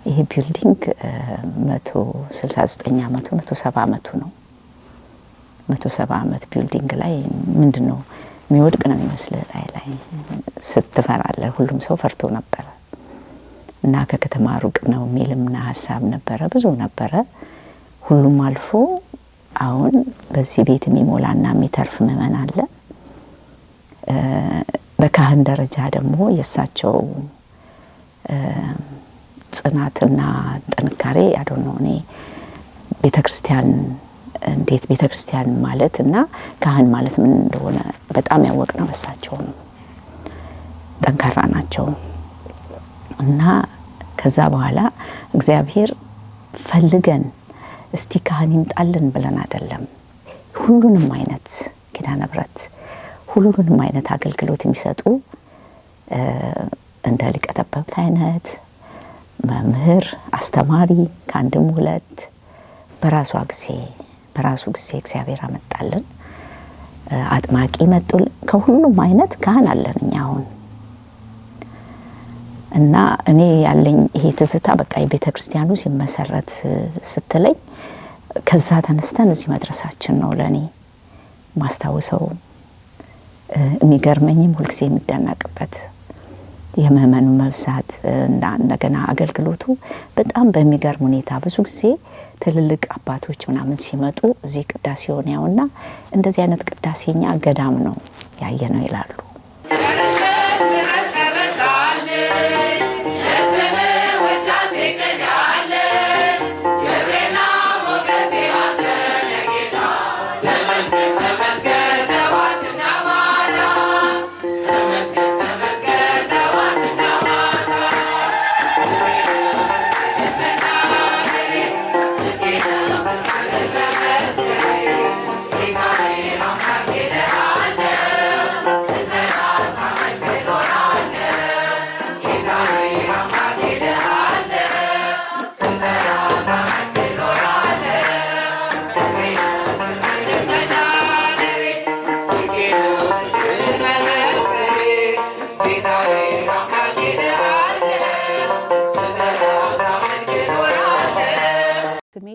ይሄ ቢልዲንግ 169 ዓመቱ 170 ዓመቱ ነው። 170 ዓመት ቢልዲንግ ላይ ምንድነው የሚወድቅ ነው የሚመስለው ላይ ስትፈራለህ። ሁሉም ሰው ፈርቶ ነበር እና ከከተማ ሩቅ ነው የሚልምና ሐሳብ ነበረ፣ ብዙ ነበረ። ሁሉም አልፎ አሁን በዚህ ቤት የሚሞላና የሚተርፍ ምእመን አለ። በካህን ደረጃ ደግሞ የእሳቸው ጽናትና ጥንካሬ ያደረው እኔ ቤተክርስቲያን እንዴት ቤተክርስቲያን ማለት እና ካህን ማለት ምን እንደሆነ በጣም ያወቅነው እሳቸው ነው። ጠንካራ ናቸው። እና ከዛ በኋላ እግዚአብሔር ፈልገን እስቲ ካህን ይምጣልን ብለን አይደለም፣ ሁሉንም አይነት ኪዳነ ምሕረት ሁሉንም አይነት አገልግሎት የሚሰጡ እንደ ሊቀ ጠበብት አይነት መምህር አስተማሪ ከአንድም ሁለት በራሱ ጊዜ እግዚአብሔር አመጣልን። አጥማቂ መጡልን። ከሁሉም አይነት ካህን አለን እኛ አሁን። እና እኔ ያለኝ ይሄ ትዝታ በቃ የቤተክርስቲያኑ ሲመሰረት ስትለኝ ከዛ ተነስተን እዚህ መድረሳችን ነው ለኔ ማስታወሰው። የሚገርመኝም ሁልጊዜ የሚደነቅበት የምእመኑ መብዛት እና እንደገና አገልግሎቱ በጣም በሚገርም ሁኔታ ብዙ ጊዜ ትልልቅ አባቶች ምናምን ሲመጡ እዚህ ቅዳሴውን ያውና እንደዚህ አይነት ቅዳሴኛ ገዳም ነው ያየነው ይላሉ። ተመስገን ተመስገን ተመስገን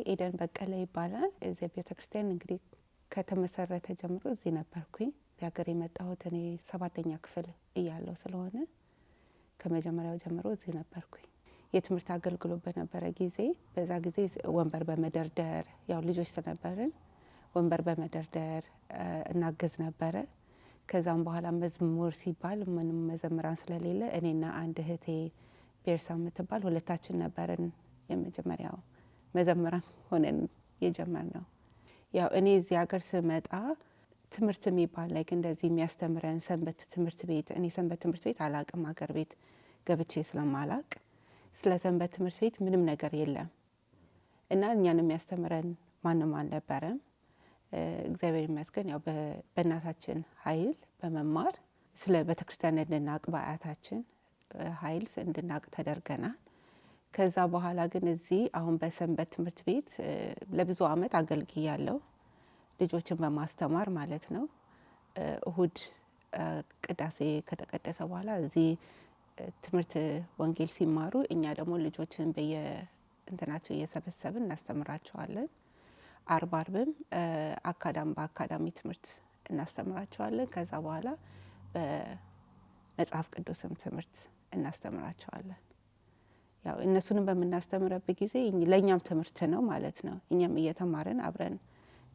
ኤደን በቀለ ይባላል። እዚህ ቤተክርስቲያን እንግዲህ ከተመሰረተ ጀምሮ እዚህ ነበርኩኝ። ሀገር የመጣሁት እኔ 7ኛ ክፍል እያለሁ ስለሆነ ከመጀመሪያው ጀምሮ እዚህ ነበርኩኝ። የትምህርት አገልግሎት በነበረ ጊዜ በዛ ጊዜ ወንበር በመደርደር ያው ልጆች ስለነበርን ወንበር በመደርደር እናገዝ ነበረ። ከዛም በኋላ መዝሙር ሲባል ምንም መዘምራን ስለሌለ እኔና አንድ እህቴ ቤርሳ የምትባል ሁለታችን ነበርን የመጀመሪያው መዘምራን ሆነን የጀመርነው። ያው እኔ እዚህ ሀገር ስመጣ ትምህርት የሚባል ላይ እንደዚህ የሚያስተምረን ሰንበት ትምህርት ቤት እኔ ሰንበት ትምህርት ቤት አላቅም ሀገር ቤት ገብቼ ስለማላቅ ስለ ሰንበት ትምህርት ቤት ምንም ነገር የለም እና እኛን የሚያስተምረን ማንም አልነበረም። እግዚአብሔር ይመስገን ያው በእናታችን ኃይል በመማር ስለ ቤተክርስቲያን እንድናቅ በአያታችን ኃይል እንድናቅ ተደርገናል። ከዛ በኋላ ግን እዚህ አሁን በሰንበት ትምህርት ቤት ለብዙ አመት አገልግያለሁ ልጆችን በማስተማር ማለት ነው። እሁድ ቅዳሴ ከተቀደሰ በኋላ እዚህ ትምህርት ወንጌል ሲማሩ እኛ ደግሞ ልጆችን በየእንትናቸው እየሰበሰብን እናስተምራቸዋለን። አርብም በአካዳሚ ትምህርት እናስተምራቸዋለን። ከዛ በኋላ በመጽሐፍ ቅዱስም ትምህርት እናስተምራቸዋለን። ያው እነሱንም በምናስተምረበት ጊዜ ለእኛም ትምህርት ነው ማለት ነው። እኛም እየተማርን አብረን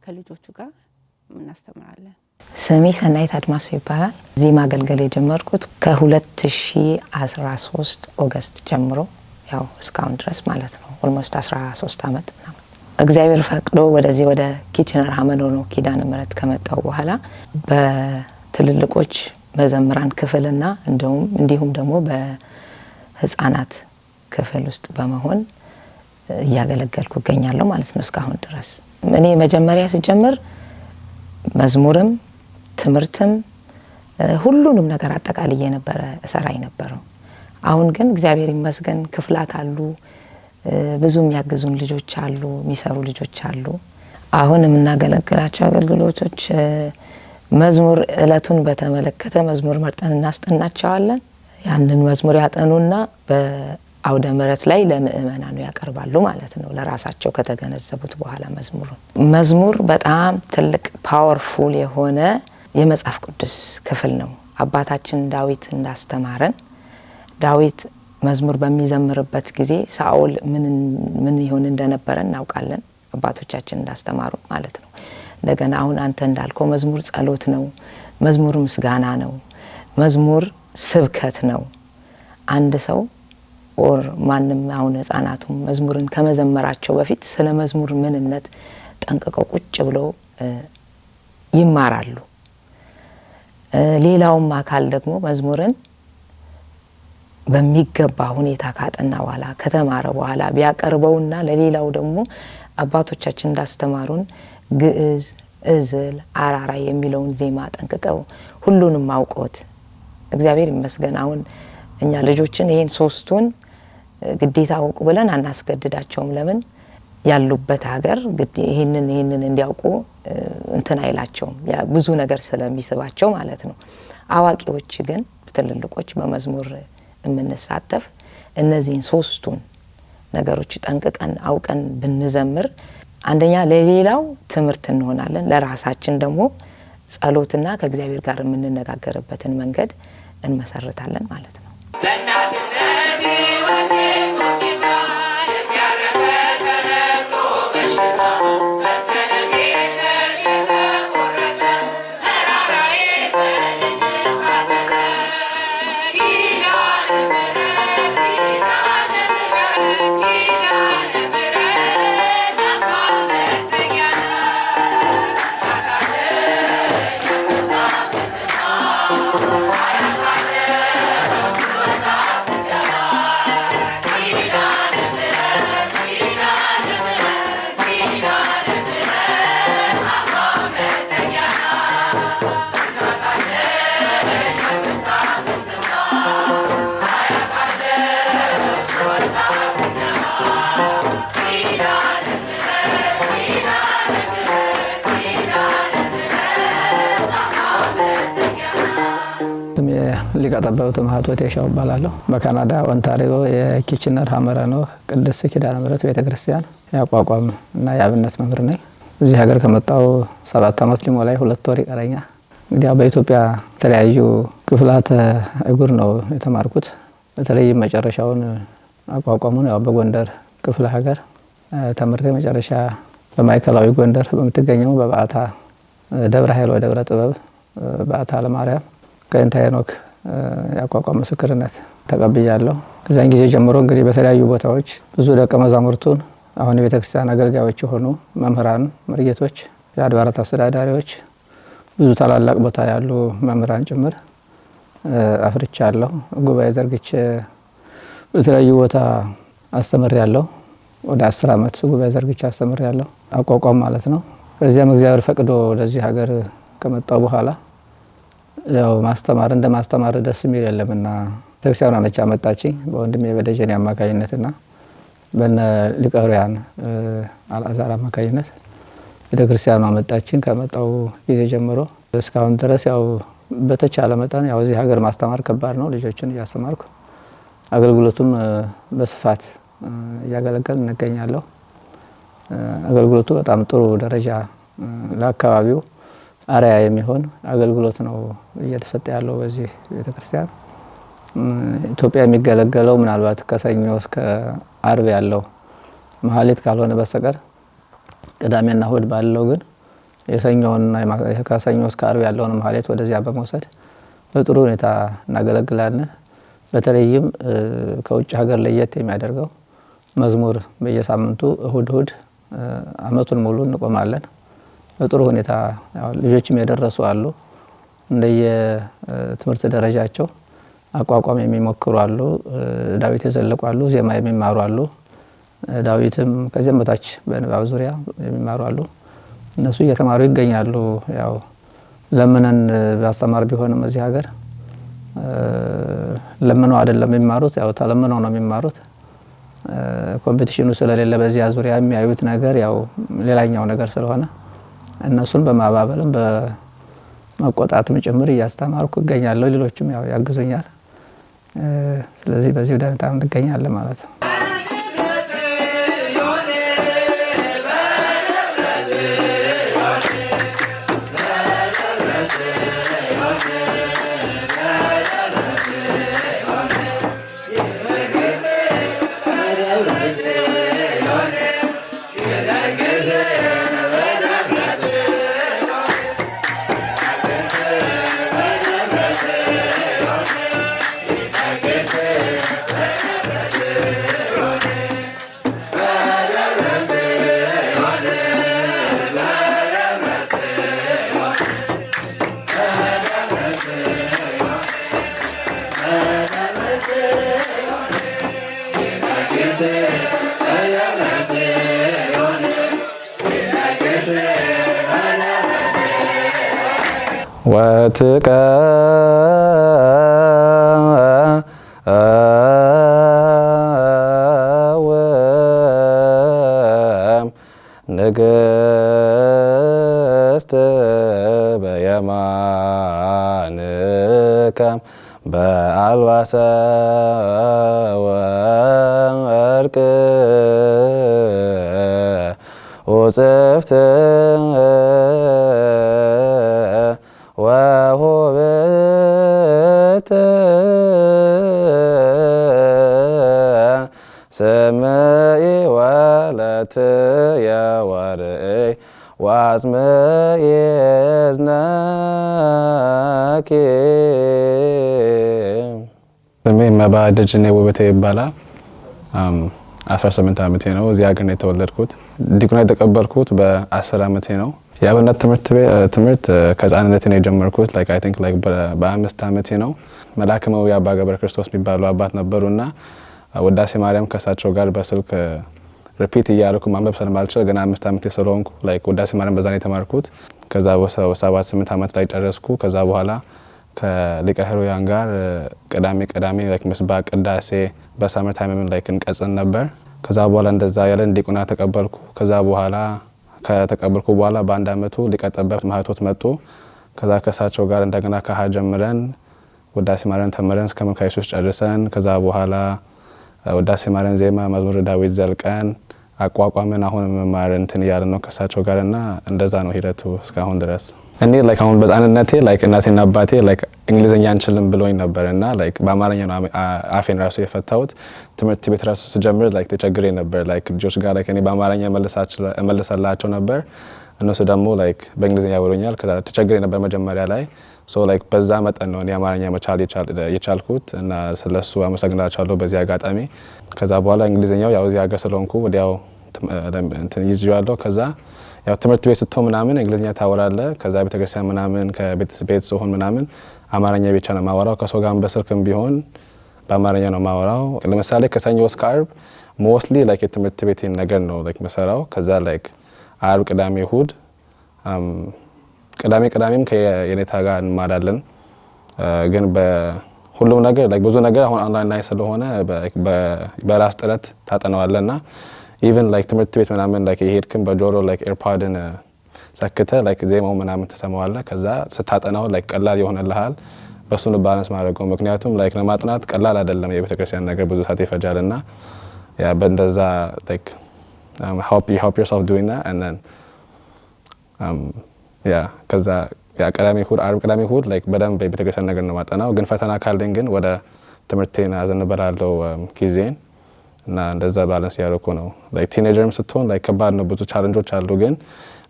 ከልጆቹ ጋር እናስተምራለን። ስሜ ሰናይት አድማሱ ይባላል። እዚህ ማገልገል የጀመርኩት ከ2013 ኦገስት ጀምሮ ያው እስካሁን ድረስ ማለት ነው ኦልሞስት 13 አመት ምናምን። እግዚአብሔር ፈቅዶ ወደዚህ ወደ ኪችነር ሀመኖ ኪዳነ ምህረት ከመጣው በኋላ በትልልቆች መዘምራን ክፍልና እንዲሁም ደግሞ በህፃናት ክፍል ውስጥ በመሆን እያገለገልኩ እገኛለሁ ማለት ነው እስካሁን ድረስ። እኔ መጀመሪያ ሲጀምር መዝሙርም ትምህርትም ሁሉንም ነገር አጠቃልዬ ነበረ እሰራይ ነበረው። አሁን ግን እግዚአብሔር ይመስገን ክፍላት አሉ፣ ብዙ የሚያግዙን ልጆች አሉ፣ የሚሰሩ ልጆች አሉ። አሁን የምናገለግላቸው አገልግሎቶች መዝሙር እለቱን በተመለከተ መዝሙር መርጠን እናስጠናቸዋለን። ያንን መዝሙር ያጠኑና በአውደ ምሕረት ላይ ለምእመናኑ ያቀርባሉ ማለት ነው ለራሳቸው ከተገነዘቡት በኋላ። መዝሙር በጣም ትልቅ ፓወርፉል የሆነ የመጽሐፍ ቅዱስ ክፍል ነው። አባታችን ዳዊት እንዳስተማረን ዳዊት መዝሙር በሚዘምርበት ጊዜ ሳኦል ምን ይሆን እንደነበረ እናውቃለን፣ አባቶቻችን እንዳስተማሩ ማለት ነው። እንደገና አሁን አንተ እንዳልከው መዝሙር ጸሎት ነው፣ መዝሙር ምስጋና ነው፣ መዝሙር ስብከት ነው። አንድ ሰው ማንም አሁን ህፃናቱም መዝሙርን ከመዘመራቸው በፊት ስለ መዝሙር ምንነት ጠንቅቀው ቁጭ ብለው ይማራሉ። ሌላውም አካል ደግሞ መዝሙርን በሚገባ ሁኔታ ካጠና በኋላ ከተማረ በኋላ ቢያቀርበውና ለሌላው ደግሞ አባቶቻችን እንዳስተማሩን ግዕዝ፣ እዝል፣ አራራይ የሚለውን ዜማ ጠንቅቀው ሁሉንም አውቆት እግዚአብሔር ይመስገን አሁን እኛ ልጆችን ይሄን ሶስቱን ግዴታ አውቁ ብለን አናስገድዳቸውም። ለምን ያሉበት ሀገር ይሄንን እንዲያውቁ እንትን አይላቸውም፣ ብዙ ነገር ስለሚስባቸው ማለት ነው። አዋቂዎች ግን ትልልቆች በመዝሙር የምንሳተፍ እነዚህን ሶስቱን ነገሮች ጠንቅቀን አውቀን ብንዘምር አንደኛ ለሌላው ትምህርት እንሆናለን፣ ለራሳችን ደግሞ ጸሎትና ከእግዚአብሔር ጋር የምንነጋገርበትን መንገድ እንመሰርታለን ማለት ነው። ሊቀጠበው ተማህቶት የሻው ባላለሁ በካናዳ ኦንታሪዮ የኪችነር ሀመራኖ ቅድስት ኪዳነ ምህረት ቤተክርስቲያን ያቋቋም እና የአብነት መምህር ነኝ። እዚህ ሀገር ከመጣው 7 ዓመት ሊሞላኝ 2 ወር ይቀረኛል። እንግዲህ በኢትዮጵያ የተለያዩ ክፍላተ እጉር ነው የተማርኩት። በተለይም መጨረሻውን አቋቋሙን ያው በጎንደር ክፍለ ሀገር ተምሬ መጨረሻ በማዕከላዊ ጎንደር በምትገኘው በበዓታ ደብረ ኃይል ወይ ደብረ ጥበብ በዓታ ለማርያም ከእንተ ሄኖክ ያቋቋም ምስክርነት ተቀብያለሁ። ከዛን ጊዜ ጀምሮ እንግዲህ በተለያዩ ቦታዎች ብዙ ደቀ መዛሙርቱን አሁን የቤተክርስቲያን አገልጋዮች የሆኑ መምህራን፣ መርጌቶች፣ የአድባራት አስተዳዳሪዎች ብዙ ታላላቅ ቦታ ያሉ መምህራን ጭምር አፍርቻለሁ። ጉባኤ ዘርግቼ በተለያዩ ቦታ አስተምሬያለሁ። ወደ 10 ዓመት ጉባኤ ዘርግቼ አስተምሬያለሁ። አቋቋም ማለት ነው። ከዚያም እግዚአብሔር ፈቅዶ ወደዚህ ሀገር ከመጣው በኋላ ያው ማስተማር እንደ ማስተማር ደስ የሚል የለምና ቤተክርስቲያኗ ነች አመጣችኝ በወንድሜ በደጀኔ አማካኝነትና በነ ሊቀሪያን አልዓዛር አማካኝነት ቤተክርስቲያኗ አመጣችኝ። ከመጣው ጊዜ ጀምሮ እስካሁን ድረስ ያው በተቻለ መጠን ያው እዚህ ሀገር ማስተማር ከባድ ነው። ልጆችን እያስተማርኩ አገልግሎቱም በስፋት እያገለገልን እንገኛለሁ። አገልግሎቱ በጣም ጥሩ ደረጃ ለአካባቢው አርአያ የሚሆን አገልግሎት ነው እየተሰጠ ያለው በዚህ ቤተክርስቲያን። ኢትዮጵያ የሚገለገለው ምናልባት ከሰኞ እስከ አርብ ያለው መሀሌት ካልሆነ በስተቀር ቅዳሜና እሁድ ባለው ግን የሰኞውና ከሰኞ እስከ አርብ ያለውን መሀሌት ወደዚያ በመውሰድ በጥሩ ሁኔታ እናገለግላለን። በተለይም ከውጭ ሀገር ለየት የሚያደርገው መዝሙር በየሳምንቱ እሁድ አመቱን ሙሉ እንቆማለን። በጥሩ ሁኔታ ልጆችም የደረሱ አሉ። እንደየ ትምህርት ደረጃቸው አቋቋም የሚሞክሩ አሉ። ዳዊት የዘለቁ አሉ። ዜማ የሚማሩ አሉ። ዳዊትም ከዚያም በታች በንባብ ዙሪያ የሚማሩ አሉ። እነሱ እየተማሩ ይገኛሉ። ያው ለምነን ባስተማር ቢሆንም እዚህ ሀገር ለምነው አይደለም የሚማሩት፣ ያው ተለምነው ነው የሚማሩት። ኮምፒቲሽኑ ስለሌለ በዚያ ዙሪያ የሚያዩት ነገር ያው ሌላኛው ነገር ስለሆነ እነሱን በማባበልም በመቆጣትም ጭምር እያስተማርኩ እገኛለሁ። ሌሎችም ያው ያግዙኛል። ስለዚህ በዚህ ሁኔታ እንገኛለን ማለት ነው። ወትቀ ንግሥት በየማንከ በአልባሰ ወርቅ ወጽፍት ወሆብት ስምዒ ወለትየ ወርእይ ወአጽምዒ እዝነኪ። ስሜ መባ ደጀኔ ውበቴ ይባላል። 18 ዓመቴ ነው። እዚህ ሀገር ነው የተወለድኩት። ዲቁና የተቀበልኩት በ10 ዓመቴ ነው። የአብነት ትምህርት ከህፃንነቴ ነው የጀመርኩት። አይ ቲንክ በ5 ዓመቴ ነው። መልአከ መዊ አባ ገብረ ክርስቶስ የሚባሉ አባት ነበሩና ውዳሴ ማርያም ከሳቸው ጋር በስልክ ሪፒት እያደረኩ ማንበብ ስለማልችል ገና 5 ዓመቴ ስለሆንኩ ውዳሴ ማርያም በዛ ነው የተማርኩት። ከዛ 7-8 ዓመት ላይ ጨረስኩ። ከዛ በኋላ ከሊቀ ሕሩያን ጋር ቅዳሜ ምስባክ ቅዳሴ በሳምንት ታይም እንቀጽን ነበር። ከዛ በኋላ እንደዛ ያለን ዲቁና ተቀበልኩ። ከዛ በኋላ ከተቀበልኩ በኋላ በአንድ አመቱ ሊቀ ጠበብት ማህቶት መጡ። ከዛ ከሳቸው ጋር እንደገና ከሀ ጀምረን ውዳሴ ማርያም ተምረን እስከ መልክአ ኢየሱስ ጨርሰን ከዛ በኋላ ውዳሴ ማርያም ዜማ መዝሙር ዳዊት ዘልቀን አቋቋምን አሁን መማር እንትን እያለ ነው ከሳቸው ጋር እና እንደዛ ነው ሂደቱ እስካሁን ድረስ። እኔ ላይክ አሁን በህፃንነቴ ላይክ እናቴና አባቴ ላይክ እንግሊዝኛ አንችልም ብሎኝ ነበር እና ላይክ በአማርኛ ነው አፌን ራሱ የፈታሁት። ትምህርት ቤት ራሱ ስጀምር ላይክ ተቸግሬ ነበር። ላይክ ልጆች ጋር ላይክ እኔ በአማርኛ እመልሳላቸው ነበር፣ እነሱ ደግሞ ላይክ በእንግሊዝኛ ያወሩኛል። ከዛ ተቸግሬ ነበር መጀመሪያ ላይ። ሶ ላይክ በዛ መጠን ነው እኔ አማርኛ መቻል የቻልኩት እና ስለሱ አመሰግናቸዋለሁ በዚህ አጋጣሚ። ከዛ በኋላ እንግሊዝኛው ያው እዚህ ሀገር ስለሆንኩ ወዲያው እንትን ይዤዋለሁ። ከዛ ያው ትምህርት ቤት ስትሆን ምናምን እንግሊዝኛ ታወራለህ። ከዛ ቤተክርስቲያን ምናምን ከቤት ስሆን ምናምን አማርኛ ብቻ ነው የማወራው። ከሰው ጋር በስልክም ቢሆን በአማርኛ ነው የማወራው። ለምሳሌ ከሰኞ እስከ ዓርብ ሞስትሊ ላይክ የትምህርት ቤቴን ነገር ነው ላይክ መሰራው። ከዛ ላይክ ዓርብ፣ ቅዳሜ፣ እሁድ ቅዳሜም ከየኔታ ጋር እንማራለን። ግን በሁሉም ነገር ላይክ ብዙ ነገር አሁን ኦንላይን ላይ ስለሆነ በራስ ጥረት ታጠናዋለና ኢቨን ላይክ ትምህርት ቤት ምናምን ላይክ የሄድክም በጆሮ ላይክ ኤርፖድን ሰክተ ላይክ ዜማው ምናምን ተሰማዋለህ። ከዛ ስታጠናው ላይክ ቀላል ይሆንልሃል። በሱን ባላንስ ማድረግ ነው። ምክንያቱም ላይክ ለማጥናት ቀላል አይደለም የቤተክርስቲያን ነገር ብዙ ሰዓት ይፈጃልና ያ በእንደዛ ላይክ help yourself doing that and then ከዛ ቅዳሜ እሁድ ዓርብ ቅዳሜ እሁድ ላይክ በደንብ የቤተክርስቲያን ነገር ነው ማጠናው። ግን ፈተና ካለኝ ግን ወደ ትምህርቴን አዘንበላለሁ ጊዜን እና እንደዛ ባላንስ ያደረኩ ነው። ላይክ ቲኔጀርም ስትሆን ላይክ ከባድ ነው፣ ብዙ ቻሌንጆች አሉ። ግን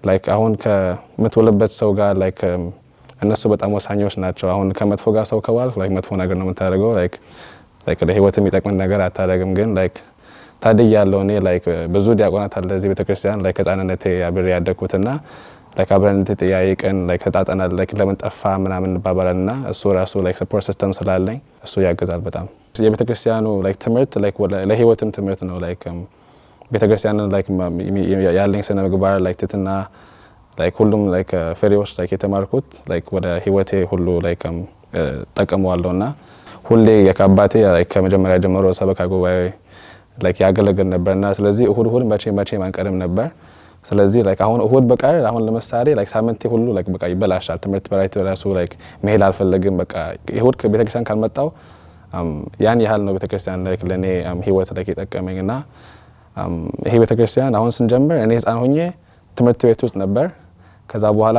ላይክ አሁን ከምትውልበት ሰው ጋር ላይክ እነሱ በጣም ወሳኞች ናቸው። አሁን ከመጥፎ ጋር ሰው ከዋል ላይክ መጥፎ ነገር ነው የምታደርገው። ላይክ ለህይወት የሚጠቅም ነገር አታደርግም። ግን ላይክ ታድያለሁ እኔ ላይክ ብዙ ዲያቆናት አለ እዚህ ቤተክርስቲያን ላይክ ህፃንነቴ አብሬ ያደግኩትና ላይክ አብረን ተጠያይቀን ላይክ ተጣጣናል ላይክ ለምን ጠፋ ምናምን እንባባላልና እሱ ራሱ ላይክ ሰፖርት ሲስተም ስላለኝ እሱ ያገዛል በጣም። የቤተክርስቲያኑ ላይክ ትምህርት ላይክ ለህይወትም ትምህርት ነው። ላይክ ቤተክርስቲያንን ላይክ ያለኝ ስነ ምግባር ላይክ ትትና ላይክ ሁሉም ላይክ ፍሬዎች ላይክ የተማርኩት ላይክ ወደ ህይወቴ ሁሉ ላይክ ጠቀመዋለሁና ሁሌ የካባቴ ላይክ ከመጀመሪያ ጀምሮ ሰበካ ጉባኤ ላይክ ያገለግል ነበርና ስለዚህ እሁድ መቼ ማንቀርም ነበር። ስለዚህ ላይክ አሁን እሁድ በቃ አሁን ለምሳሌ ላይክ ሳምንቴ ሁሉ ላይክ በቃ ይበላሻል። ትምህርት በራይት ራሱ ላይክ መሄድ አልፈልግም። በቃ እሁድ ከቤተክርስቲያን ካልመጣው ያን ያህል ነው ቤተክርስቲያን ላይክ ለኔ ህይወት ላይክ የጠቀመኝና ይሄ ቤተክርስቲያን አሁን ስንጀምር እኔ ህፃን ሆኜ ትምህርት ቤት ውስጥ ነበር። ከዛ በኋላ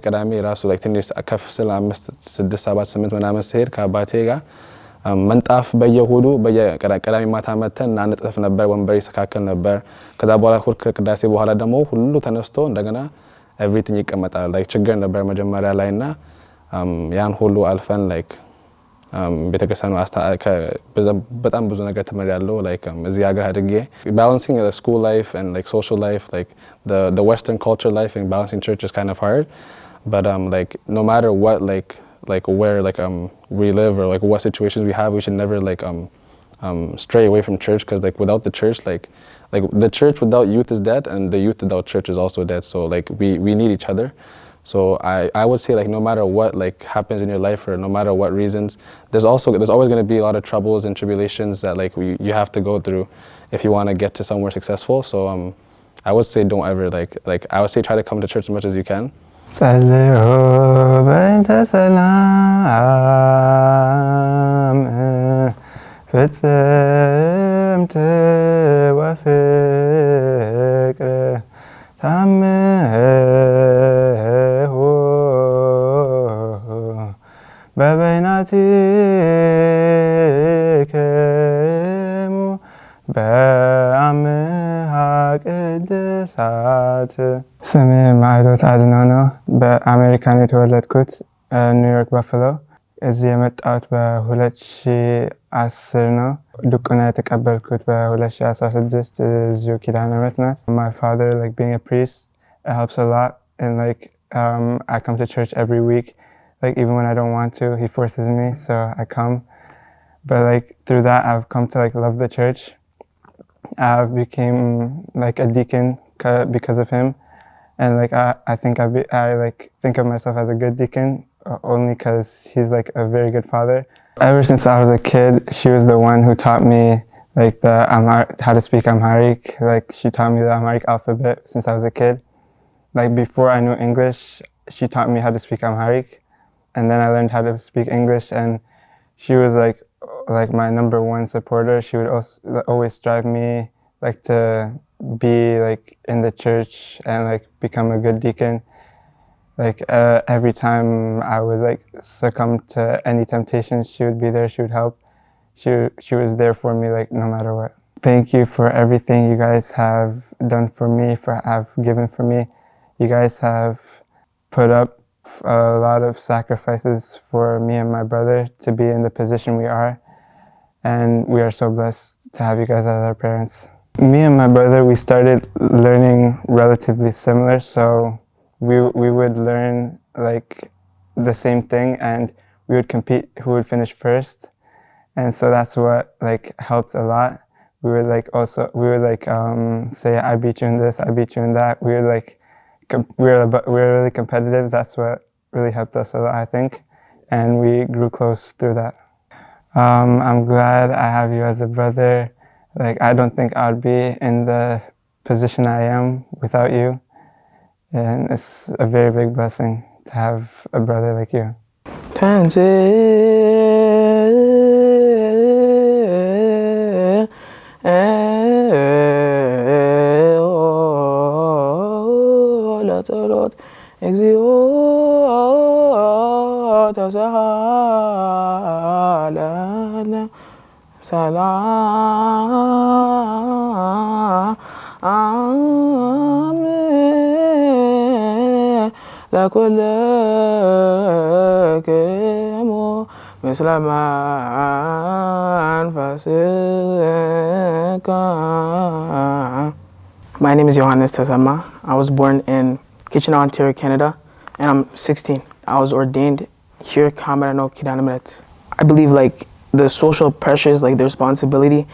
ቅዳሜ ራሱ ላይክ ትንሽ ከፍ ስለ 5 6 7 8 ምናምን ሲሄድ ከአባቴ ጋር መንጣፍ በየሁዱ በየቅዳሜ ማታ መተን እናንጥፍ ነበር። ወንበር ይስተካከል ነበር። ከዛ በኋላ እሁድ ከቅዳሴ በኋላ ደግሞ ሁሉ ተነስቶ እንደገና ኤቭሪቲንግ ይቀመጣል። ላይክ ችግር ነበር መጀመሪያ ላይና ያን ሁሉ አልፈን ላይክ ቤተክርስቲያኑ በጣም ብዙ ነገር ተመሪያለሁ። ላይክ እዚህ ሀገር አድጌ balancing the school life and like social life, like the Western culture life and balancing church is kind of hard. But like no matter what like where we live or like what situations we have, we should never like stray away from church, because like without the church like the church without youth is dead, and the youth without church is also dead. So like we need each other. So I would say like no matter what like happens in your life or no matter what reasons, there's always going to be a lot of troubles and tribulations that like you have to go through if you want to get to somewhere successful. So I would say don't ever like I would say try to come to church as much as you can. ጸልዮ በእንተ ሰላም ፍጽምት ወፍቅር ታምሁ በበይናቲክሙ በአምሃ ቅድሳት። ስሜ ማዕዶት አድነው ነው። በአሜሪካን የተወለድኩት ኒውዮርክ ባፍሎ። እዚህ የመጣሁት በ2010 ነው። ድቁና የተቀበልኩት በ2016 እዚሁ ኪዳነ ምሕረት ናት። My father, like being a priest, it helps a lot, and like I come to church every week. Like even when I don't want to, he forces me, so I come. But like through that, I've come to like love the church. I became like a deacon because of him, and like I think I like think of myself as a good deacon only because he's like a very good father. Ever since I was a kid, she was the one who taught me like how to speak Amharic. Like she taught me the Amharic alphabet since I was a kid. Like before I knew English, she taught me how to speak Amharic, and then I learned how to speak English, and she was like my number one supporter. She would also always drive me like to be like in the church and like become a good deacon. Like every time I would like succumb to any temptations, she would be there, she would help. She was there for me like no matter what. Thank you for everything you guys have done for me, have given for me. You guys have put up a lot of sacrifices for me and my brother to be in the position we are. And we are so blessed to have you guys as our parents. Me and my brother, we started learning relatively similar, so we would learn like the same thing and we would compete who would finish first. And so that's what like helped a lot. We would like say, I beat you in this, I beat you in that. We would like, we were really competitive. That's what really helped us a lot, I think. And we grew close through that. I'm glad I have you as a brother. Like, I don't think I'd be in the position I am without you. And it's a very big blessing to have a brother like you. My name is Johannes Tazama. I was born in Kitchener, Ontario, Canada, and I'm 16. I was ordained here, Kamarano Kidanamet. I believe like the social pressures, like the responsibility,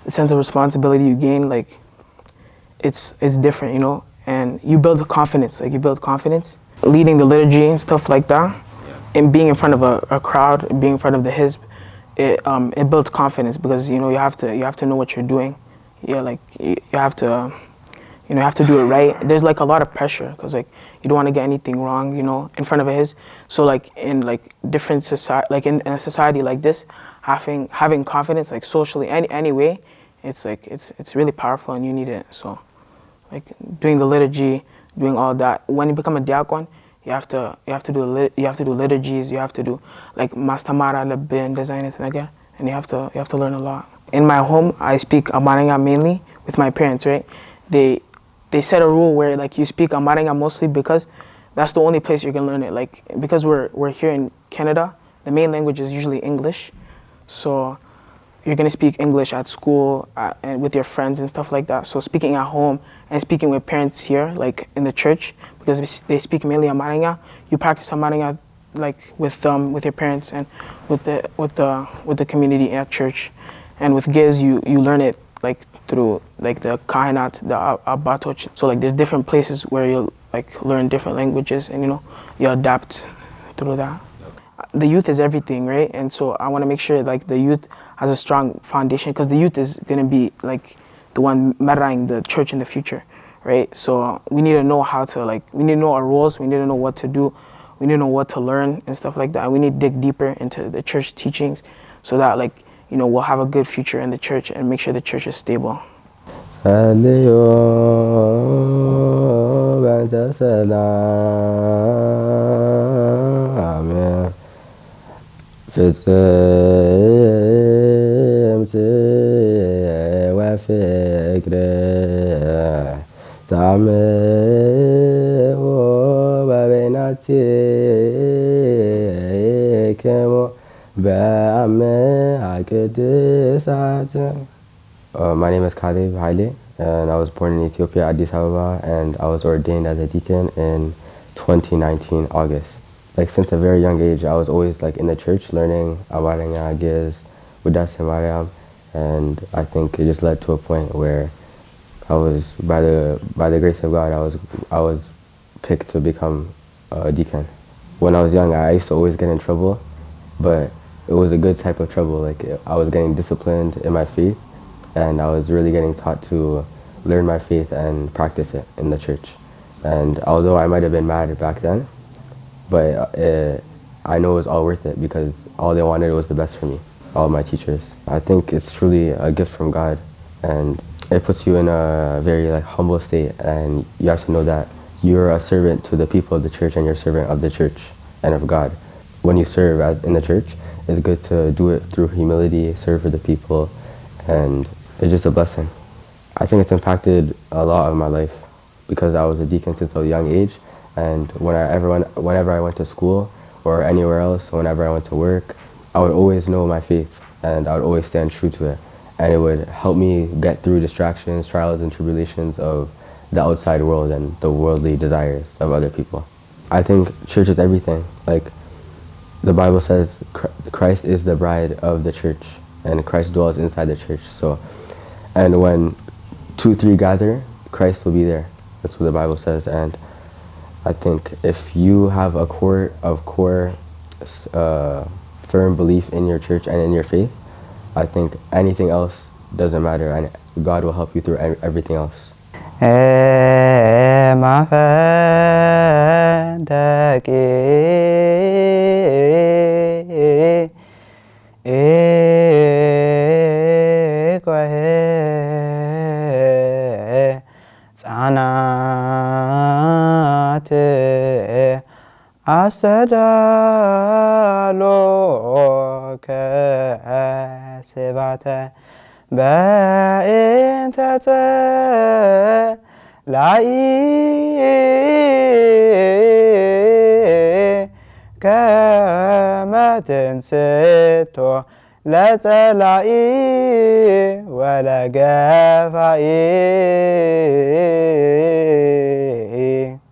the sense of responsibility you gain, like it's different, you know, and you build confidence, leading the liturgy and stuff like that, and being in front of a crowd, being in front of the Hizb, it builds confidence because, you know, you have to know what you're doing. Yeah, like you have to do it right. There's like a lot of pressure because like you don't want to get anything wrong, you know, in front of his. So like in like different society, like in a society like this, having confidence, like socially, any way, it's like it's really powerful and you need it. So like doing the liturgy, doing all that. When you become a diakon, you have to do liturgies. You have to do like mastamara lebin design again, and you have to learn a lot. In my home, I speak Amarenga mainly with my parents, right? They set a rule where like you speak Amarenga mostly because that's the only place you can learn it. Like because we're here in Canada, the main language is usually English, so you're gonna speak English at school and with your friends and stuff like that. So speaking at home and speaking with parents here, like in the church, because they speak mainly Amarenga, you practice Amarenga like with your parents and with the community at church, and with Giz you learn it like through like the kahinat, the abatoch. So like there's different places where you'll like learn different languages and, you know, you adapt through that. The youth is everything, right? And so I want to make sure like the youth has a strong foundation, because the youth is going to be like the one marrying the church in the future, right? So we need to know we need to know our roles, we need to know what to do, we need to know what to learn and stuff like that. And we need to dig deeper into the church teachings so that like, you know, we'll have a good future in the church and make sure the church is stable. My name is Khalid Haile, and I was born in Ethiopia, Addis Ababa, and I was ordained as a deacon in 2019, August. Like since a very young age, I was always like in the church learning Amarenga, Giz, Udas Mariam, and I think it just led to a point where I was, by the grace of God, I was picked to become a deacon. When I was young, I used to always get in trouble, but it was a good type of trouble. Like I was getting disciplined in my faith, and I was really getting taught to learn my faith and practice it in the church. And although I might have been mad back then, but I know it was all worth it because all they wanted was the best for me, all my teachers. I think it's truly a gift from God, and it puts you in a very like humble state, and you have to know that you're a servant to the people of the church and you're a servant of the church and of God. When you serve in the church, it's good to do it through humility, serve for the people, and it's just a blessing. I think it's impacted a lot of my life because I was a deacon since a young age, and whenever I went to school or anywhere else, whenever I went to work, I would always know my faith and I would always stand true to it. And it would help me get through distractions, trials, and tribulations of the outside world and the worldly desires of other people. I think church is everything. Like the Bible says, Christ is the bride of the church, and Christ dwells inside the church. So, and when 2, 3 gather, Christ will be there. That's what the Bible says. And I think if you have a core firm belief in your church and in your faith, I think anything else doesn't matter, and God will help you through everything else.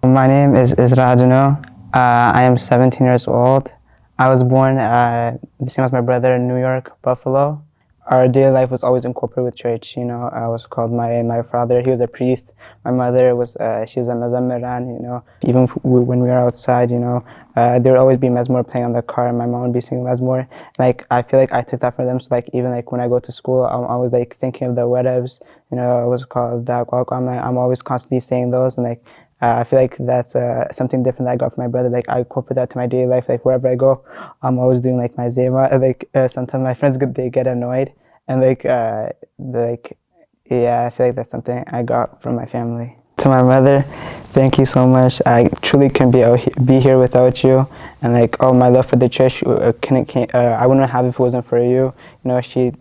My name is Isra Adino. I am 17 years old. I was born the same as my brother in New York, Buffalo. Our daily life was always incorporated with church. You know, I was called my father. He was a priest. My mother was she's a mezammeran. You know, even when we were outside, you know, there would always be mezmor playing on the car, and my mom would be singing mezmor. Like I feel like I took that from them. So like even like when I go to school, I'm always like thinking of the wedevs. You know, it was called that. I'm always constantly saying those, and like I feel like that's something different that I got from my brother. Like I incorporate that to my daily life. Like wherever I go, I'm always doing like my zema. Like sometimes my friends they get annoyed, and like yeah, I feel like that's something I got from my family. To my mother, thank you so much. I truly couldn't be here without you, and like my love for the church I wouldn't have if it wasn't for you. You know, she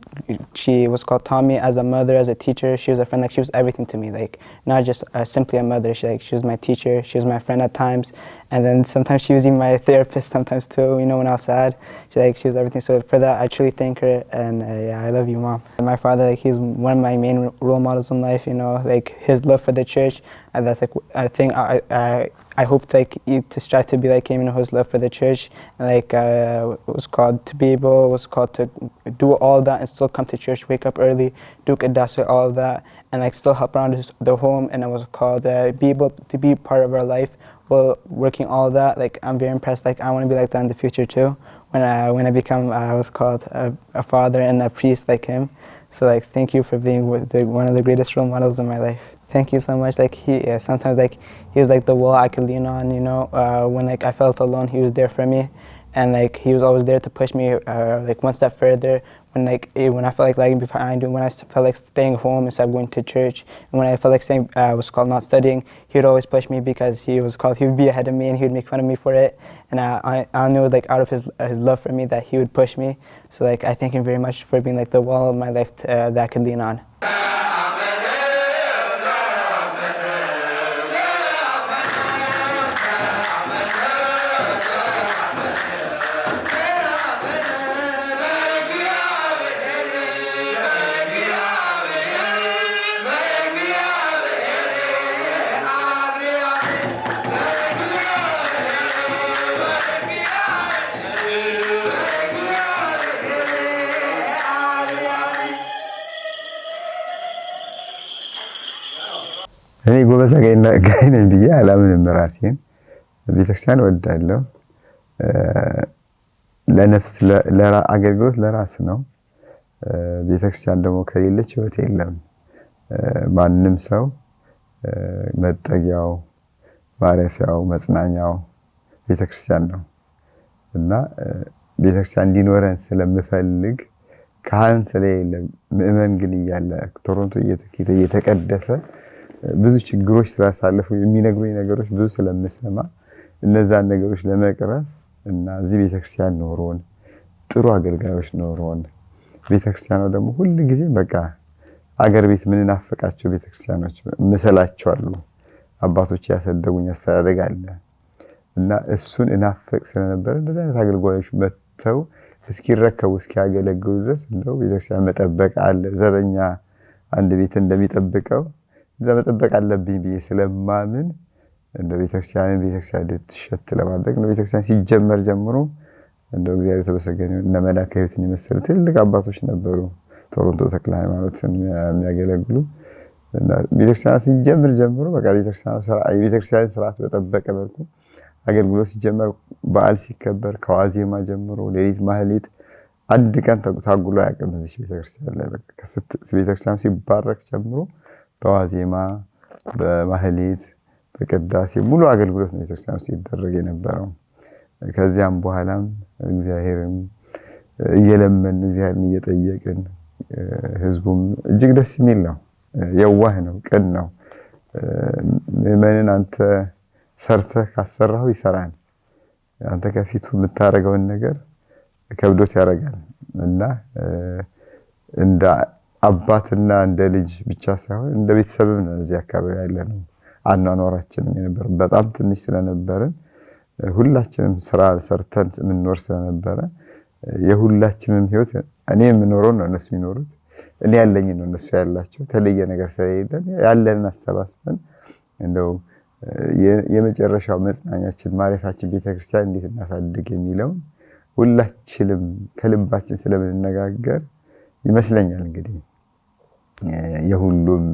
was called Tommy as a mother, as a teacher. She was a friend. Like she was everything to me. Like not just simply a mother. She was my teacher. She was my friend at times, and then sometimes she was even my therapist. Sometimes too. You know, when I was sad, she was everything. So for that, I truly thank her, and yeah, I love you, Mom. And my father, like he's one of my main role models in life. You know, like his love for the church. And that's like I think I hope like to strive to be like him, you know, his love for the church, and like it was called to do all that and still come to church, wake up early, do qaddas, all of that, and like still help around the home. And it was called be able to be part of our life while working all that. Like I'm very impressed. Like I want to be like that in the future too. When I become I was called a father and a priest like him. So like thank you for being one of the greatest role models in my life. Thank you so much. Like sometimes like he was like the wall I could lean on, you know. When like I felt alone, he was there for me, and like he was always there to push me like one step further. When I felt like lagging behind, when I felt like staying home instead of going to church, and when I felt like staying was called not studying, he would always push me because he would be ahead of me and he would make fun of me for it. And I knew like out of his love for me that he would push me. So like I thank him very much for being like the wall of my life that I could lean on. እኔ ጎበዝ አገልጋይ ነኝ ብዬ አላምንም። ራሴን ቤተክርስቲያን እወዳለሁ። ለነፍስ አገልግሎት ለራስ ነው። ቤተክርስቲያን ደግሞ ከሌለች ህይወት የለም። ማንም ሰው መጠጊያው፣ ማረፊያው፣ መጽናኛው ቤተክርስቲያን ነው እና ቤተክርስቲያን እንዲኖረን ስለምፈልግ ካህን ስለሌለ ምእመን ግን እያለ ቶሮንቶ እየተቀደሰ ብዙ ችግሮች ስላሳለፉ የሚነግሩኝ ነገሮች ብዙ ስለምሰማ እነዛን ነገሮች ለመቅረፍ እና እዚህ ቤተክርስቲያን ኖሮን ጥሩ አገልጋዮች ኖሮን ቤተክርስቲያኗ ደግሞ ሁሉ ጊዜ በቃ አገር ቤት ምን ናፈቃቸው ቤተክርስቲያኖች ምሰላቸዋለሁ አባቶች ያሰደጉኝ አስተዳደግ አለ እና እሱን እናፈቅ ስለነበር እንደዛ አይነት አገልጋዮች መተው እስኪረከቡ እስኪያገለግሉ ድረስ እንደው ቤተክርስቲያን መጠበቅ አለ ዘበኛ አንድ ቤት እንደሚጠብቀው እዛ መጠበቅ አለብኝ ብዬ ስለማምን እንደ ቤተክርስቲያን ልትሸት ለማድረግ ነው ቤተክርስቲያን ሲጀመር ጀምሮ እንደው እግዚአብሔር ተበሰገነ እና መላከ ሕይወትን የመሰሉ ትልቅ አባቶች ነበሩ ቶሮንቶ ተክለ ሃይማኖትን የሚያገለግሉ እና ቤተክርስቲያን ሲጀምር ጀምሮ በቃ ቤተክርስቲያን ስርዓት በጠበቀ መልኩ አገልግሎት ሲጀመር በዓል ሲከበር ከዋዜማ ጀምሮ ሌሊት ማህሌት አንድ ቀን ታጉሎ ያቀም እዚህ ቤተክርስቲያን ላይ በቃ ቤተክርስቲያን ሲባረክ ጀምሮ በዋዜማ በማህሌት በቅዳሴ ሙሉ አገልግሎት ነው ቤተክርስቲያን ሲደረግ የነበረው ከዚያም በኋላም እግዚአብሔርን እየለመን እግዚአብሔርን እየጠየቅን ህዝቡም እጅግ ደስ የሚል ነው የዋህ ነው ቅን ነው ምእመንን አንተ ሰርተህ ካሰራው ይሰራል አንተ ከፊቱ የምታረገውን ነገር ከብዶት ያረጋል እና እንደ አባትና እንደ ልጅ ብቻ ሳይሆን እንደ ቤተሰብም ነው እዚህ አካባቢ ያለነው አኗኗራችን የነበረ በጣም ትንሽ ስለነበረን ሁላችንም ስራ ሰርተን የምንኖር ስለነበረ የሁላችንም ህይወት እኔ የምኖረው ነው እነሱ የሚኖሩት እኔ ያለኝ ነው እነሱ ያላቸው ተለየ ነገር ስለሌለን ያለንን አሰባስበን እንደው የመጨረሻው መጽናኛችን ማረፋችን ቤተክርስቲያን እንዴት እናሳድግ የሚለው ሁላችንም ከልባችን ስለምንነጋገር ይመስለኛል እንግዲህ የሁሉም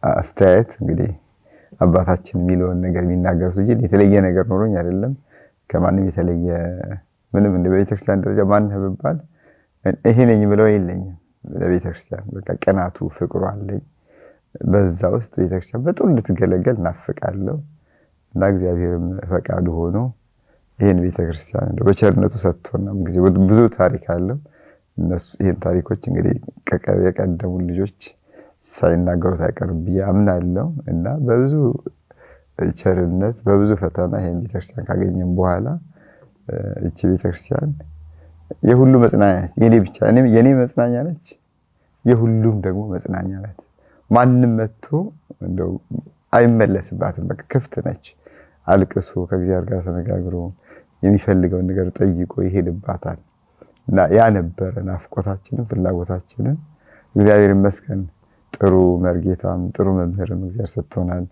አስተያየት እንግዲህ አባታችን የሚለውን ነገር የሚናገሩት እንጂ የተለየ ነገር ኖሮኝ አይደለም ከማንም የተለየ ምንም እንደ ቤተክርስቲያን ደረጃ ማን ህብባል ይሄ ነኝ ብለው የለኝም ለቤተክርስቲያን በቃ ቀናቱ ፍቅሩ አለኝ በዛ ውስጥ ቤተክርስቲያን በጥሩ እንድትገለገል ናፍቃለሁ እና እግዚአብሔርም ፈቃዱ ሆኖ ይሄን ቤተክርስቲያን እንደው በቸርነቱ ሰጥቶና ጊዜ ብዙ ታሪክ አለው እነሱ ይሄን ታሪኮች እንግዲህ የቀደሙ ልጆች ሳይናገሩት አይቀርም ብዬ አምናለሁ እና በብዙ ቸርነት በብዙ ፈተና ይሄን ቤተክርስቲያን ካገኘን በኋላ እቺ ቤተክርስቲያን የሁሉ መጽናኛ ነች የኔ መጽናኛ ነች የሁሉም ደግሞ መጽናኛ ነች ማንንም መጥቶ እንደው አይመለስባትም በቃ ክፍት ነች አልቅሶ ከእግዚአብሔር ጋር ተነጋግሮ የሚፈልገውን ነገር ጠይቆ ይሄድባታል እና ያ ነበር ናፍቆታችንን ፍላጎታችንን እግዚአብሔር ይመስገን ጥሩ መርጌታም ጥሩ መምህርም እግዚአብሔር ሰጥቶናል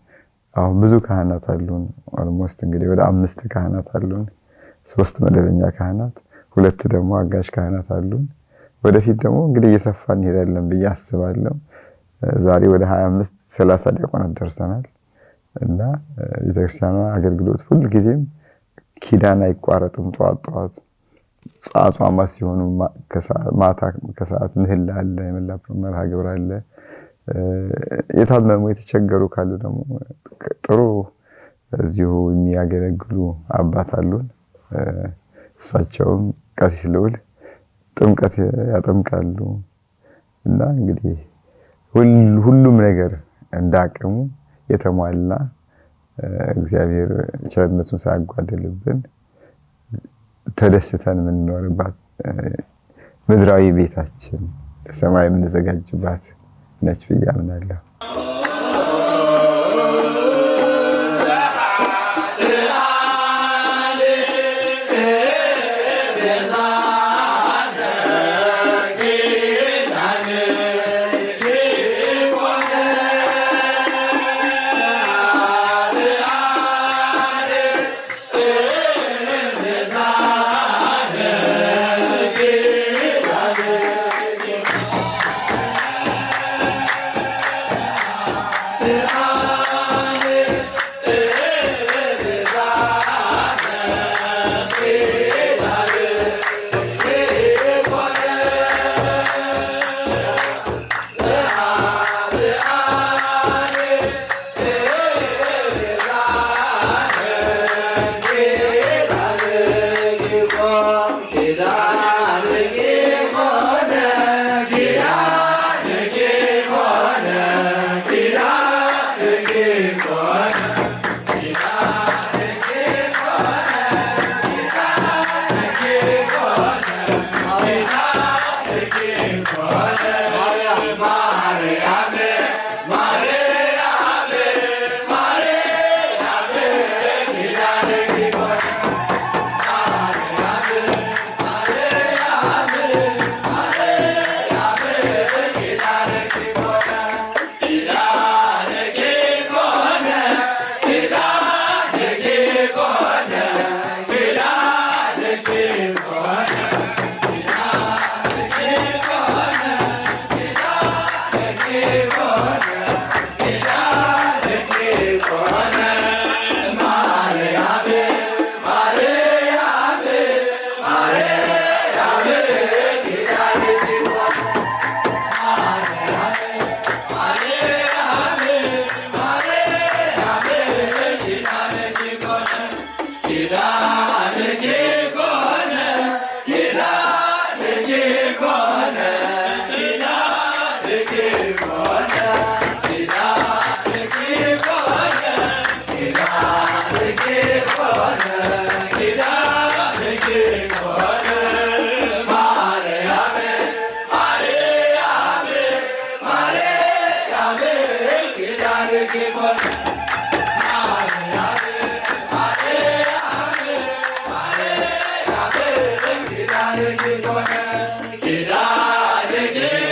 አሁን ብዙ ካህናት አሉን ኦልሞስት እንግዲህ ወደ 5 ካህናት አሉን 3 መደበኛ ካህናት 2 ደግሞ አጋዥ ካህናት አሉን ወደፊት ደግሞ እንግዲህ እየሰፋን እንሄዳለን ብዬ አስባለሁ ዛሬ ወደ 25 30 ዲያቆናት ደርሰናል እና ቤተክርስቲያኗ አገልግሎት ሁሉ ጊዜም ኪዳን አይቋረጥም ጧት ጻጻማ ሲሆኑ ማታ ከሰዓት ምህላ አለ የመላ መርሃ ግብር አለ የታመሙ የተቸገሩ ካሉ ደግሞ ጥሩ እዚሁ የሚያገለግሉ አባት አሉን እሳቸውም ቀሲስ ልዑል ጥምቀት ያጠምቃሉ እና እንግዲህ ሁሉም ነገር እንዳቀሙ የተሟላ እግዚአብሔር ቸርነቱን ሳያጓደልብን ተደስተን የምንኖርባት ምድራዊ ቤታችን ለሰማይ የምንዘጋጅባት ነች ብዬ አምናለሁ። Kidane